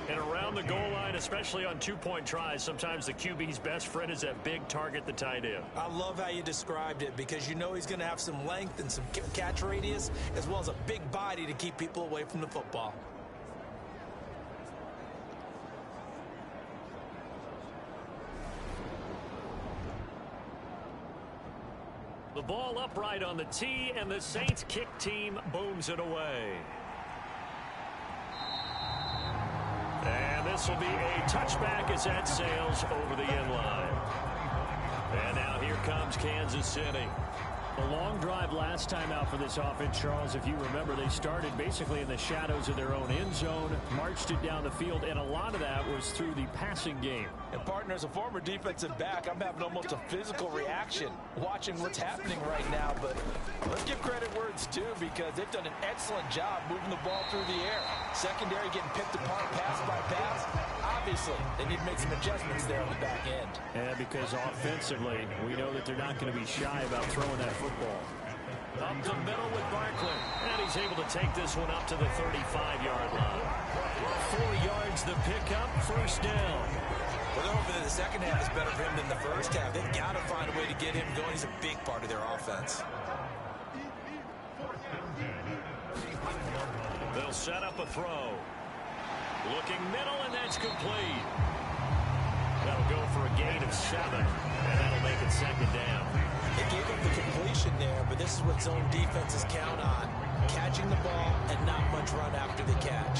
And around the goal line, especially on two-point tries, sometimes the QB's best friend is that big target, the tight end. I love how you described it because you know he's going to have some length and some catch radius as well as a big body to keep people away from the football. The ball upright on the tee, and the Saints kick team booms it away. And this will be a touchback as that sails over the end line. And now here comes Kansas City. A long drive last time out for this offense, Charles. If you remember, they started basically in the shadows of their own end zone, marched it down the field, and a lot of that was through the passing game. And partner, as a former defensive back, I'm having almost a physical reaction watching what's happening right now. But let's give credit where it's due because they've done an excellent job moving the ball through the air. Secondary getting picked apart pass by pass. Obviously, they need to make some adjustments there on the back end. Yeah, because offensively, we know that they're not going to be shy about throwing that football. Up the middle with Barkley. And he's able to take this one up to the 35-yard line. 4 yards the pickup, first down. Well, hopefully the second half is better for him than the first half. They've got to find a way to get him going. He's a big part of their offense. They'll set up a throw. Looking middle, and that's complete. That'll go for a gain of 7, and that'll make it second down. They gave up the completion there, but this is what zone defenses count on. Catching the ball and not much run after the catch.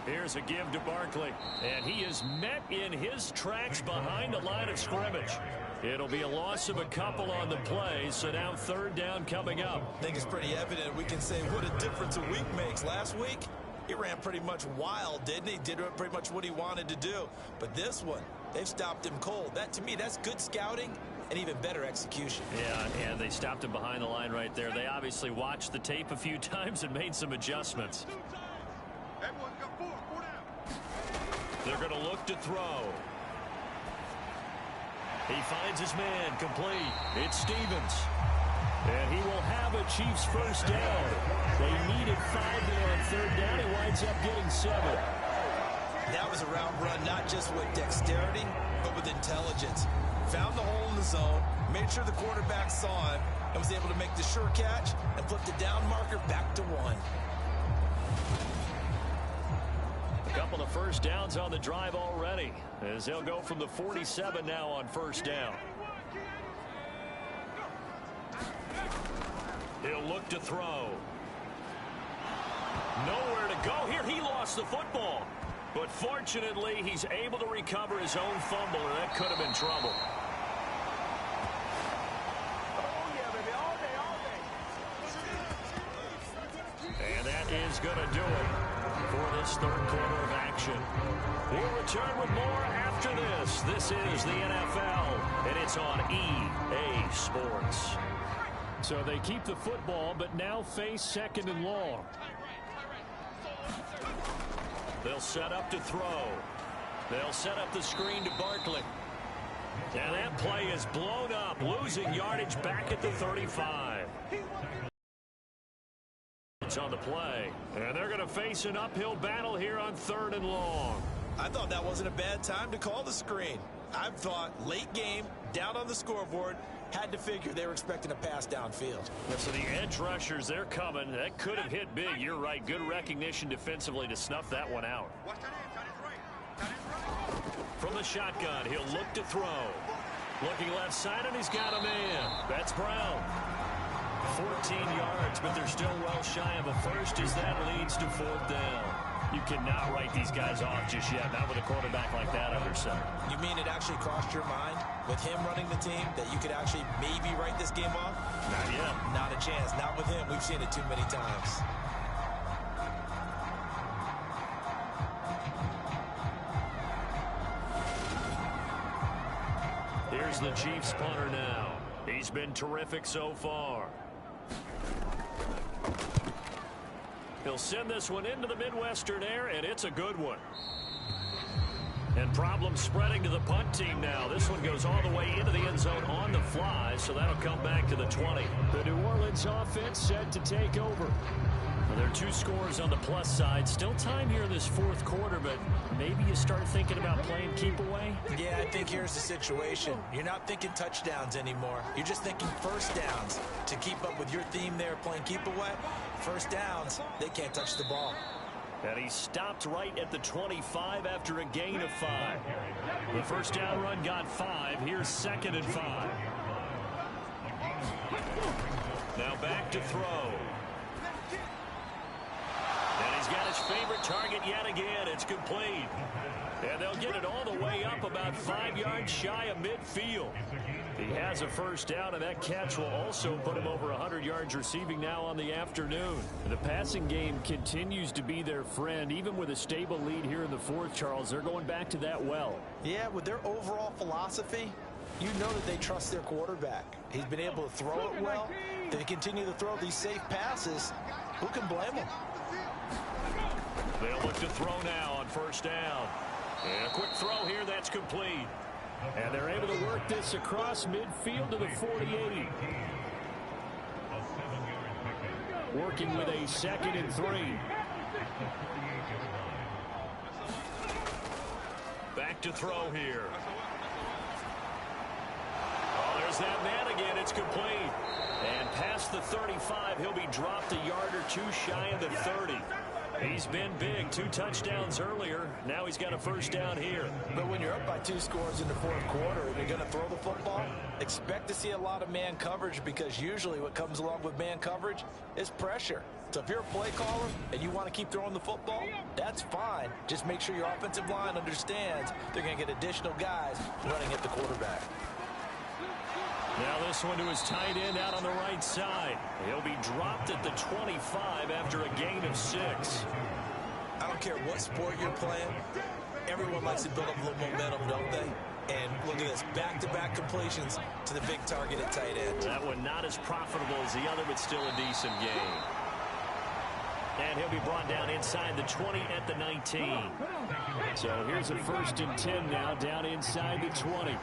Here's a give to Barkley, and he is met in his tracks behind the line of scrimmage. It'll be a loss of a couple on the play, so now third down coming up. I think it's pretty evident we can say what a difference a week makes. Last week, he ran pretty much wild, didn't he? Did pretty much what he wanted to do. But this one, they've stopped him cold. That, to me, that's good scouting and even better execution. Yeah, and they stopped him behind the line right there. They obviously watched the tape a few times and made some adjustments. They're going to look to throw. He finds his man, complete. It's Stevens. And he will have a Chiefs first down. They needed 5 there on third down. He winds up getting 7. That was a route run, not just with dexterity, but with intelligence. Found the hole in the zone, made sure the quarterback saw it, and was able to make the sure catch and flip the down marker back to 1. A couple of first downs on the drive already, as they'll go from the 47 now on first down. He'll look to throw. Nowhere to go here. He lost the football. But fortunately, he's able to recover his own fumble, and that could have been trouble. And that is going to do it for this third quarter of action. We'll return with more after this. This is the NFL, and it's on EA Sports. So they keep the football, but now face second and long. They'll set up to throw. They'll set up the screen to Barkley. And that play is blown up, losing yardage back at the 35. It's on the play, and they're going to face an uphill battle here on third and long. I thought that wasn't a bad time to call the screen. I thought late game, down on the scoreboard, had to figure they were expecting a pass downfield. So the edge rushers, they're coming. That could have hit big. You're right. Good recognition defensively to snuff that one out. From the shotgun, he'll look to throw. Looking left side, and he's got a man. That's Brown. 14 yards, but they're still well shy of a first as that leads to fourth down. You cannot write these guys off just yet, not with a quarterback like that under center. You mean it actually crossed your mind with him running the team that you could actually maybe write this game off? Not yet. Not a chance. Not with him. We've seen it too many times. is the Chiefs punter now. He's been terrific so far. He'll send this one into the Midwestern air, and it's a good one. And problems spreading to the punt team now. This one goes all the way into the end zone on the fly, so that'll come back to the 20. The New Orleans offense set to take over. Well, there are 2 scores on the plus side. Still time here in this fourth quarter, but maybe you start thinking about playing keep away? Yeah, I think here's the situation. You're not thinking touchdowns anymore. You're just thinking first downs. To keep up with your theme there, playing keep away, first downs, they can't touch the ball. And he stopped right at the 25 after a gain of 5. The first down run got 5. Here's 2nd and 5. Now back to throw. And he's got his favorite target yet again. It's complete. And they'll get it all the way up about 5 yards shy of midfield. He has a first down, and that catch will also put him over 100 yards receiving now on the afternoon. The passing game continues to be their friend. Even with a stable lead here in the fourth, Charles, they're going back to that well. Yeah, with their overall philosophy, you know that they trust their quarterback. He's been able to throw it well. They continue to throw these safe passes. Who can blame them? They'll look to throw now on first down. And a quick throw here, that's complete. And they're able to work this across midfield to the 48. Working with a 2nd and 3. Back to throw here. Oh, there's that man again. It's complete. And past the 35, he'll be dropped a yard or 2 shy of the 30. He's been big. 2 touchdowns earlier. Now he's got a first down here. But when you're up by 2 scores in the fourth quarter and you're going to throw the football, expect to see a lot of man coverage, because usually what comes along with man coverage is pressure. So if you're a play caller and you want to keep throwing the football, that's fine. Just make sure your offensive line understands they're going to get additional guys running at the quarterback. Now this one to his tight end out on the right side. He'll be dropped at the 25 after a gain of 6. I don't care what sport you're playing. Everyone likes to build up a little momentum, don't they? And look at this, back-to-back completions to the big target at tight end. That one not as profitable as the other, but still a decent gain. And he'll be brought down inside the 20 at the 19. So here's a 1st and 10 now, down inside the 20.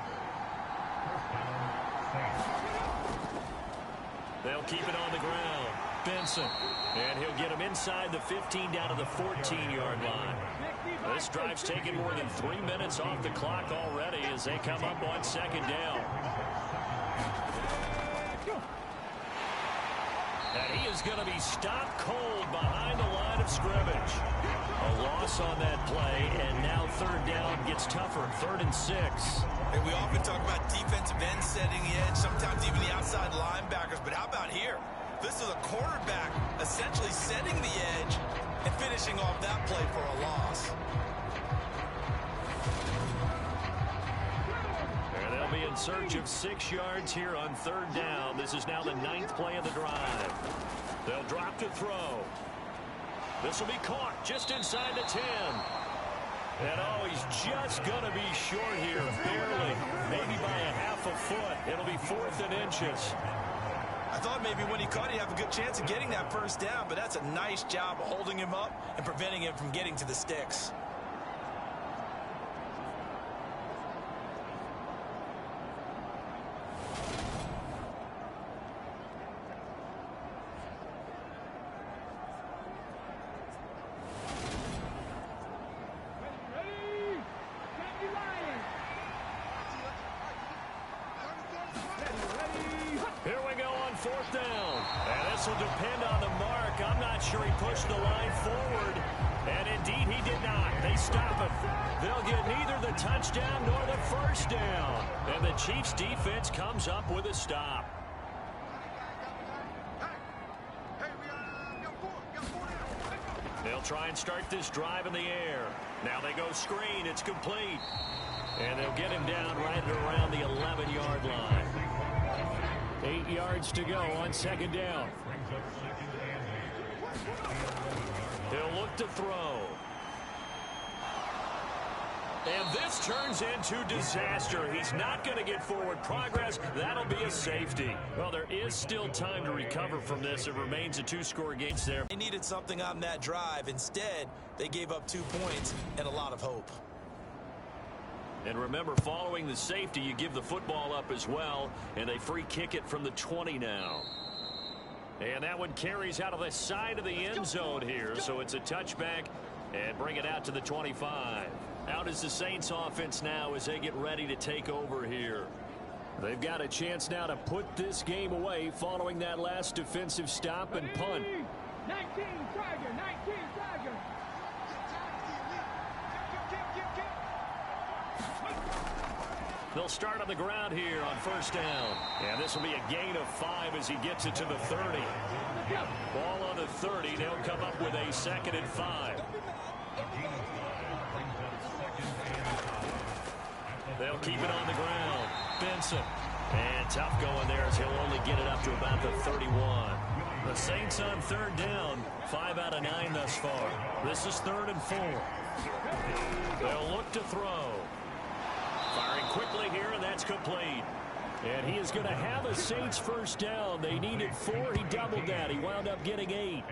They'll keep it on the ground. Benson. And he'll get him inside the 15 down to the 14-yard line. This drive's taken more than 3 minutes off the clock already as they come up on 2nd down. And he is going to be stopped cold behind the line of scrimmage. A loss on that play, and now 3rd down gets tougher. 3rd and 6. And we often talk about defensive ends setting the edge, sometimes even the outside linebackers. But how about here? This is a quarterback essentially setting the edge and finishing off that play for a loss. And they'll be in search of 6 yards here on 3rd down. This is now the 9th play of the drive. They'll drop to throw. This will be caught just inside the 10. And oh, he's just going to be short here, barely, maybe by a half a foot. It'll be 4th and inches. I thought maybe when he caught, he'd have a good chance of getting that first down, but that's a nice job of holding him up and preventing him from getting to the sticks. Here we go on 4th down. And this will depend on the mark. I'm not sure he pushed the line forward. And indeed he did not. They stop him. They'll get neither the touchdown nor the first down. And the Chiefs defense comes up with a stop. They'll try and start this drive in the air. Now they go screen. It's complete. And they'll get him down right at around the 11-yard line. 8 yards to go on 2nd down. He'll look to throw. And this turns into disaster. He's not going to get forward progress. That'll be a safety. Well, there is still time to recover from this. It remains a two-score game there. They needed something on that drive. Instead, they gave up 2 points and a lot of hope. And remember, following the safety, you give the football up as well, and they free kick it from the 20 now. And that one carries out of the side of the end zone here, so it's a touchback and bring it out to the 25. Out is the Saints offense now as they get ready to take over here. They've got a chance now to put this game away following that last defensive stop and punt. 19 Tiger, 19 Tiger. They'll start on the ground here on first down. And this will be a gain of 5 as he gets it to the 30. Ball on the 30. They'll come up with a 2nd and 5. They'll keep it on the ground. Benson. And tough going there as he'll only get it up to about the 31. The Saints on 3rd down. 5 out of 9 thus far. This is 3rd and 4. They'll look to throw. Firing quickly here, and that's complete. And he is going to have a Saints first down. They needed 4. He doubled that. He wound up getting 8.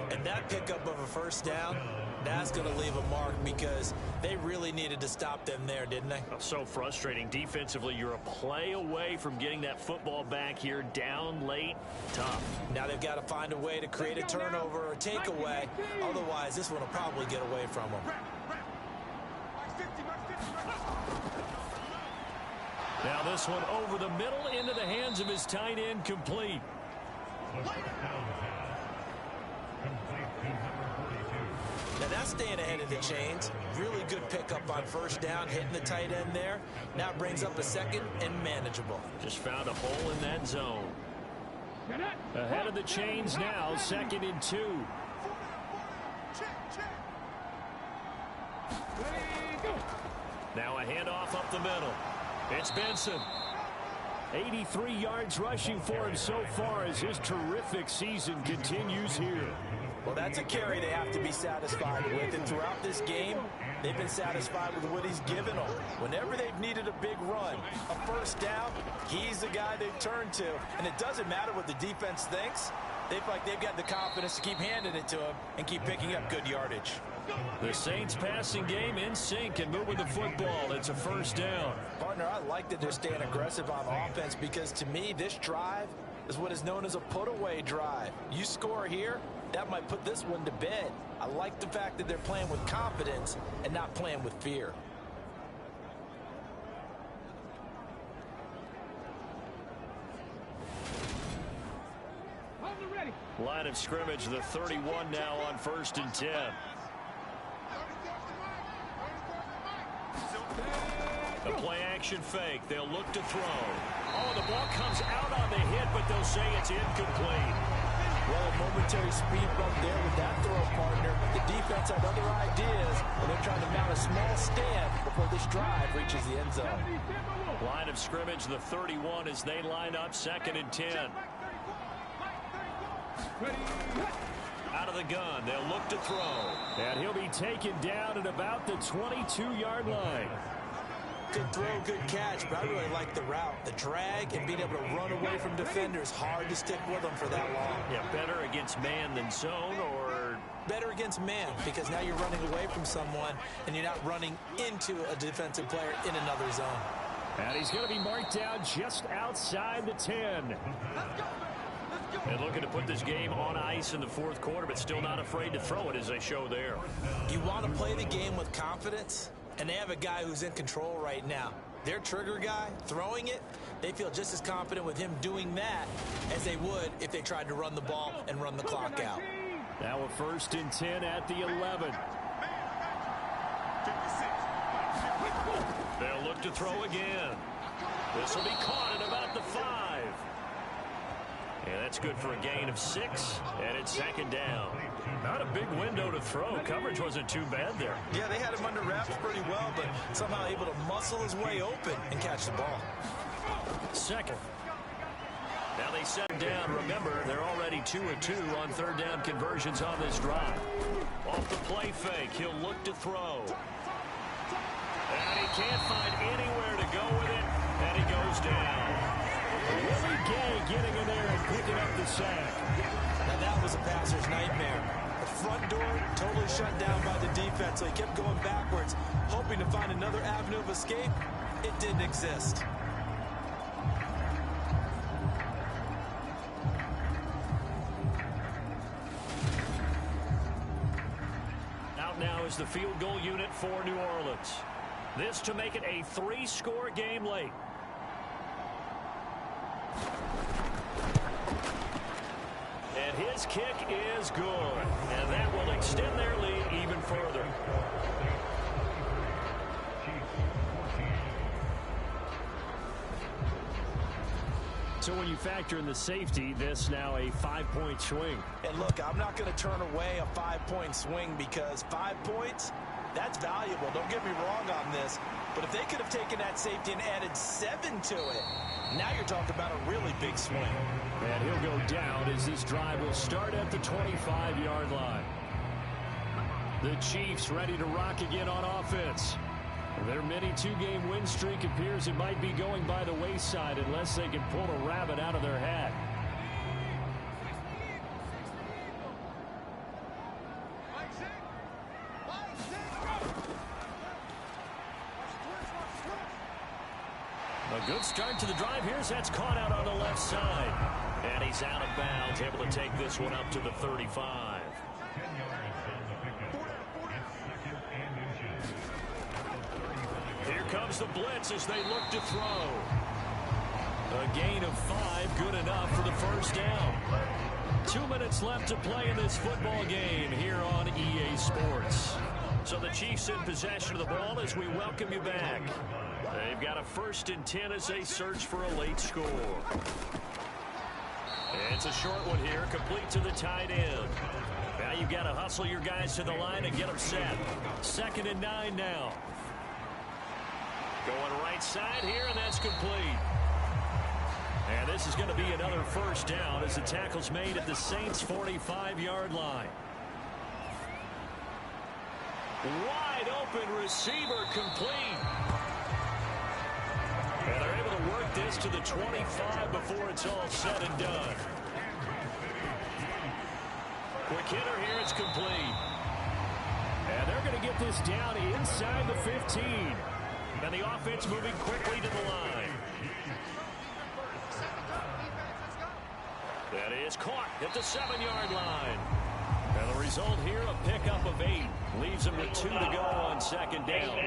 And that pickup of a first down, that's going to leave a mark because they really needed to stop them there, didn't they? So frustrating. Defensively, you're a play away from getting that football back here down late. Tough. Now they've got to find a way to create a turnover or takeaway. Otherwise, this one will probably get away from them. Now this one over the middle into the hands of his tight end, complete. Now that's staying ahead of the chains. Really good pickup on first down, hitting the tight end there. Now brings up a 2nd and manageable. Just found a hole in that zone. Ahead of the chains now, 2nd and 2. Now a handoff up the middle. It's Benson. 83 yards rushing for him so far as his terrific season continues here. Well, that's a carry they have to be satisfied with. And throughout this game, they've been satisfied with what he's given them. Whenever they've needed a big run, a first down, he's the guy they've turned to. And it doesn't matter what the defense thinks. They feel like they've got the confidence to keep handing it to him and keep picking up good yardage. The Saints passing game in sync and moving the football. It's a first down. Partner, I like that they're staying aggressive on offense because to me, this drive is what is known as a put-away drive. You score here, that might put this one to bed. I like the fact that they're playing with confidence and not playing with fear. Line of scrimmage, the 31 now on 1st and 10. The play action fake. They'll look to throw. Oh, the ball comes out on the hit, but they'll say it's incomplete. Well, a momentary speed bump there with that throw, partner. The defense had other ideas, and they're trying to mount a small stand before this drive reaches the end zone. Line of scrimmage, the 31 as they line up 2nd and 10. Out of the gun, they'll look to throw. And he'll be taken down at about the 22-yard line. Good throw, good catch, but I really like the route. The drag and being able to run away from defenders, hard to stick with them for that long. Yeah, better against man than zone, or better against man, because now you're running away from someone and you're not running into a defensive player in another zone. And he's going to be marked down just outside the 10. And looking to put this game on ice in the 4th quarter, but still not afraid to throw it as they show there. You want to play the game with confidence, and they have a guy who's in control right now. Their trigger guy, throwing it, they feel just as confident with him doing that as they would if they tried to run the ball and run the clock out. Now a 1st and 10 at the 11. They'll look to throw again. This will be caught at about the 5. And that's good for a gain of 6, and it's 2nd down. Not a big window to throw. Coverage wasn't too bad there. Yeah, they had him under wraps pretty well, but somehow able to muscle his way open and catch the ball. 2nd. Now they set him down. Remember, they're already 2 of 2 on 3rd down conversions on this drive. Off the play fake, he'll look to throw. can't find anywhere to go with it, and he goes down. Willie Gay getting in there and picking up the sack. Now that was a passer's nightmare. The front door totally shut down by the defense, so he kept going backwards, hoping to find another avenue of escape. It didn't exist. Out now is the field goal unit for New Orleans. This to make it a 3-score game late. And his kick is good. And that will extend their lead even further. So when you factor in the safety, this now a 5-point swing. And look, I'm not going to turn away a 5-point swing because 5 points, that's valuable. Don't get me wrong on this. But if they could have taken that safety and added 7 to it, now you're talking about a really big swing. And he'll go down as this drive will start at the 25-yard line. The Chiefs ready to rock again on offense. Their mini 2-game win streak appears it might be going by the wayside unless they can pull a rabbit out of their hat. A good start to the drive here as that's caught out on the left side. And he's out of bounds, able to take this one up to the 35. Here comes the blitz as they look to throw. A gain of 5, good enough for the first down. 2 minutes left to play in this football game here on EA Sports. So the Chiefs in possession of the ball as we welcome you back. They've got a 1st and 10 as they search for a late score. It's a short one here, complete to the tight end. Now you've got to hustle your guys to the line and get them set. 2nd and 9 now. Going right side here, and that's complete. And this is going to be another first down as the tackle's made at the Saints' 45-yard line. Wide open receiver complete. And they're able to work this to the 25 before it's all said and done. Quick hitter here, it's complete. And they're going to get this down inside the 15. And the offense moving quickly to the line. That is caught at the 7-yard line. And the result here, a pickup of 8. Leaves them with 2 to go on 2nd down.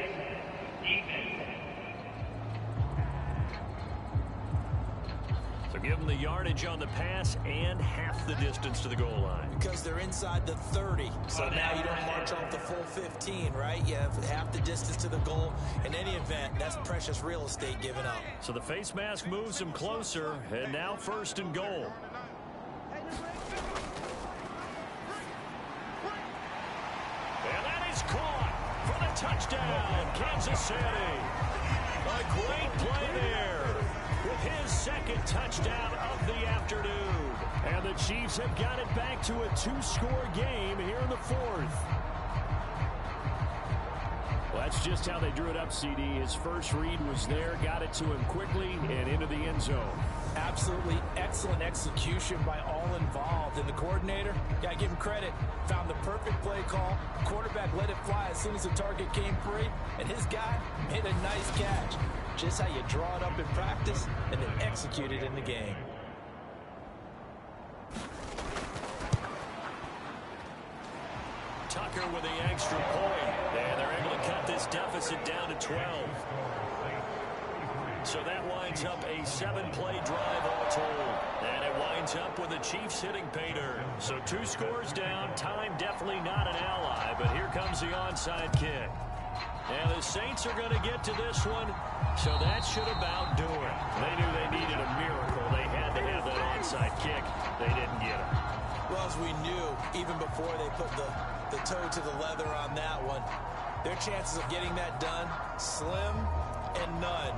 So give them the yardage on the pass and half the distance to the goal line. Because they're inside the 30. So now you don't march off the full 15, right? You have half the distance to the goal. In any event, that's precious real estate given up. So the face mask moves them closer, and now 1st and goal. And that is caught for the touchdown, Kansas City. A great play there with his 2nd touchdown of the afternoon. And the Chiefs have got it back to a 2-score game here in the 4th. Well, that's just how they drew it up, CD. His first read was there, got it to him quickly, and into the end zone. Absolutely excellent execution by all involved. And the coordinator, gotta give him credit, found the perfect play call. Quarterback let it fly as soon as the target came free, and his guy made a nice catch. Just how you draw it up in practice and then execute it in the game. Tucker with the extra point, and they're able to cut this deficit down to 12. So that winds up a 7-play drive all told. And it winds up with the Chiefs hitting pay dirt. So 2 scores down. Time definitely not an ally, but here comes the onside kick. And the Saints are going to get to this one, so that should about do it. They knew they needed a miracle. They had to have that onside kick. They didn't get it. Well, as we knew, even before they put the toe to the leather on that one, their chances of getting that done, slim and none.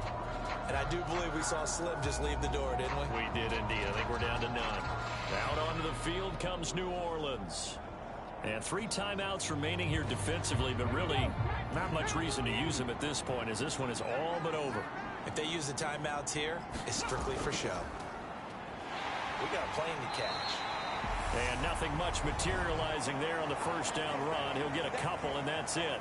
And I do believe we saw Slim just leave the door, didn't we? We did indeed. I think we're down to none. Out onto the field comes New Orleans. And 3 timeouts remaining here defensively, but really Not much reason to use him at this point, as this one is all but over. If they use the timeouts here, it's strictly for show. We got a plane to catch. And nothing much materializing there on the first down run. He'll get a couple, and that's it.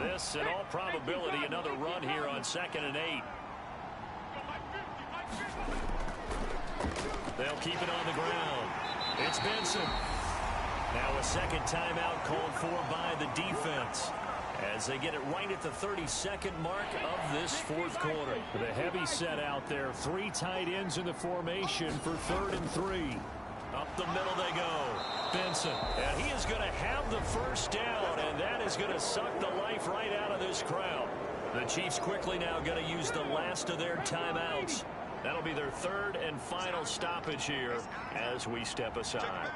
This, in all probability, another run here on 2nd and 8. They'll keep it on the ground. It's Benson. Now a second timeout called for by the defense, as they get it right at the 32nd mark of this fourth quarter. The heavy set out there. 3 tight ends in the formation for 3rd and 3. Up the middle they go. Benson. And he is going to have the first down, and that is going to suck the life right out of this crowd. The Chiefs quickly now going to use the last of their timeouts. That'll be their 3rd and final stoppage here as we step aside.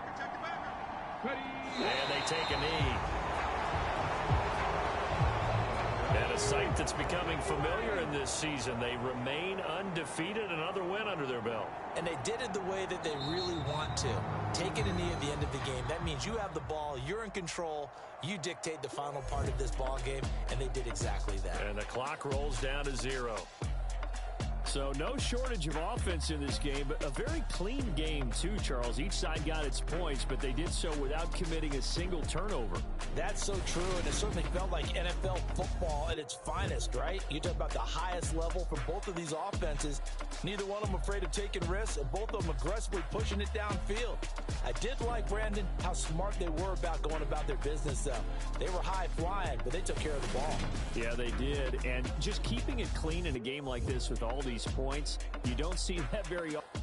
And they take a knee. And a sight that's becoming familiar in this season. They remain undefeated, another win under their belt. And they did it the way that they really want to. Taking a knee at the end of the game, that means you have the ball, you're in control, you dictate the final part of this ball game, and they did exactly that. And the clock rolls down to 0. So no shortage of offense in this game, but a very clean game too, Charles. Each side got its points, but they did so without committing a single turnover. That's so true, and it certainly felt like NFL football at its finest, right? You talk about the highest level for both of these offenses. Neither one of them afraid of taking risks, and both of them aggressively pushing it downfield. I did like, Brandon, how smart they were about going about their business, though. They were high flying, but they took care of the ball. Yeah, they did, and just keeping it clean in a game like this with all these points, you don't see that very often.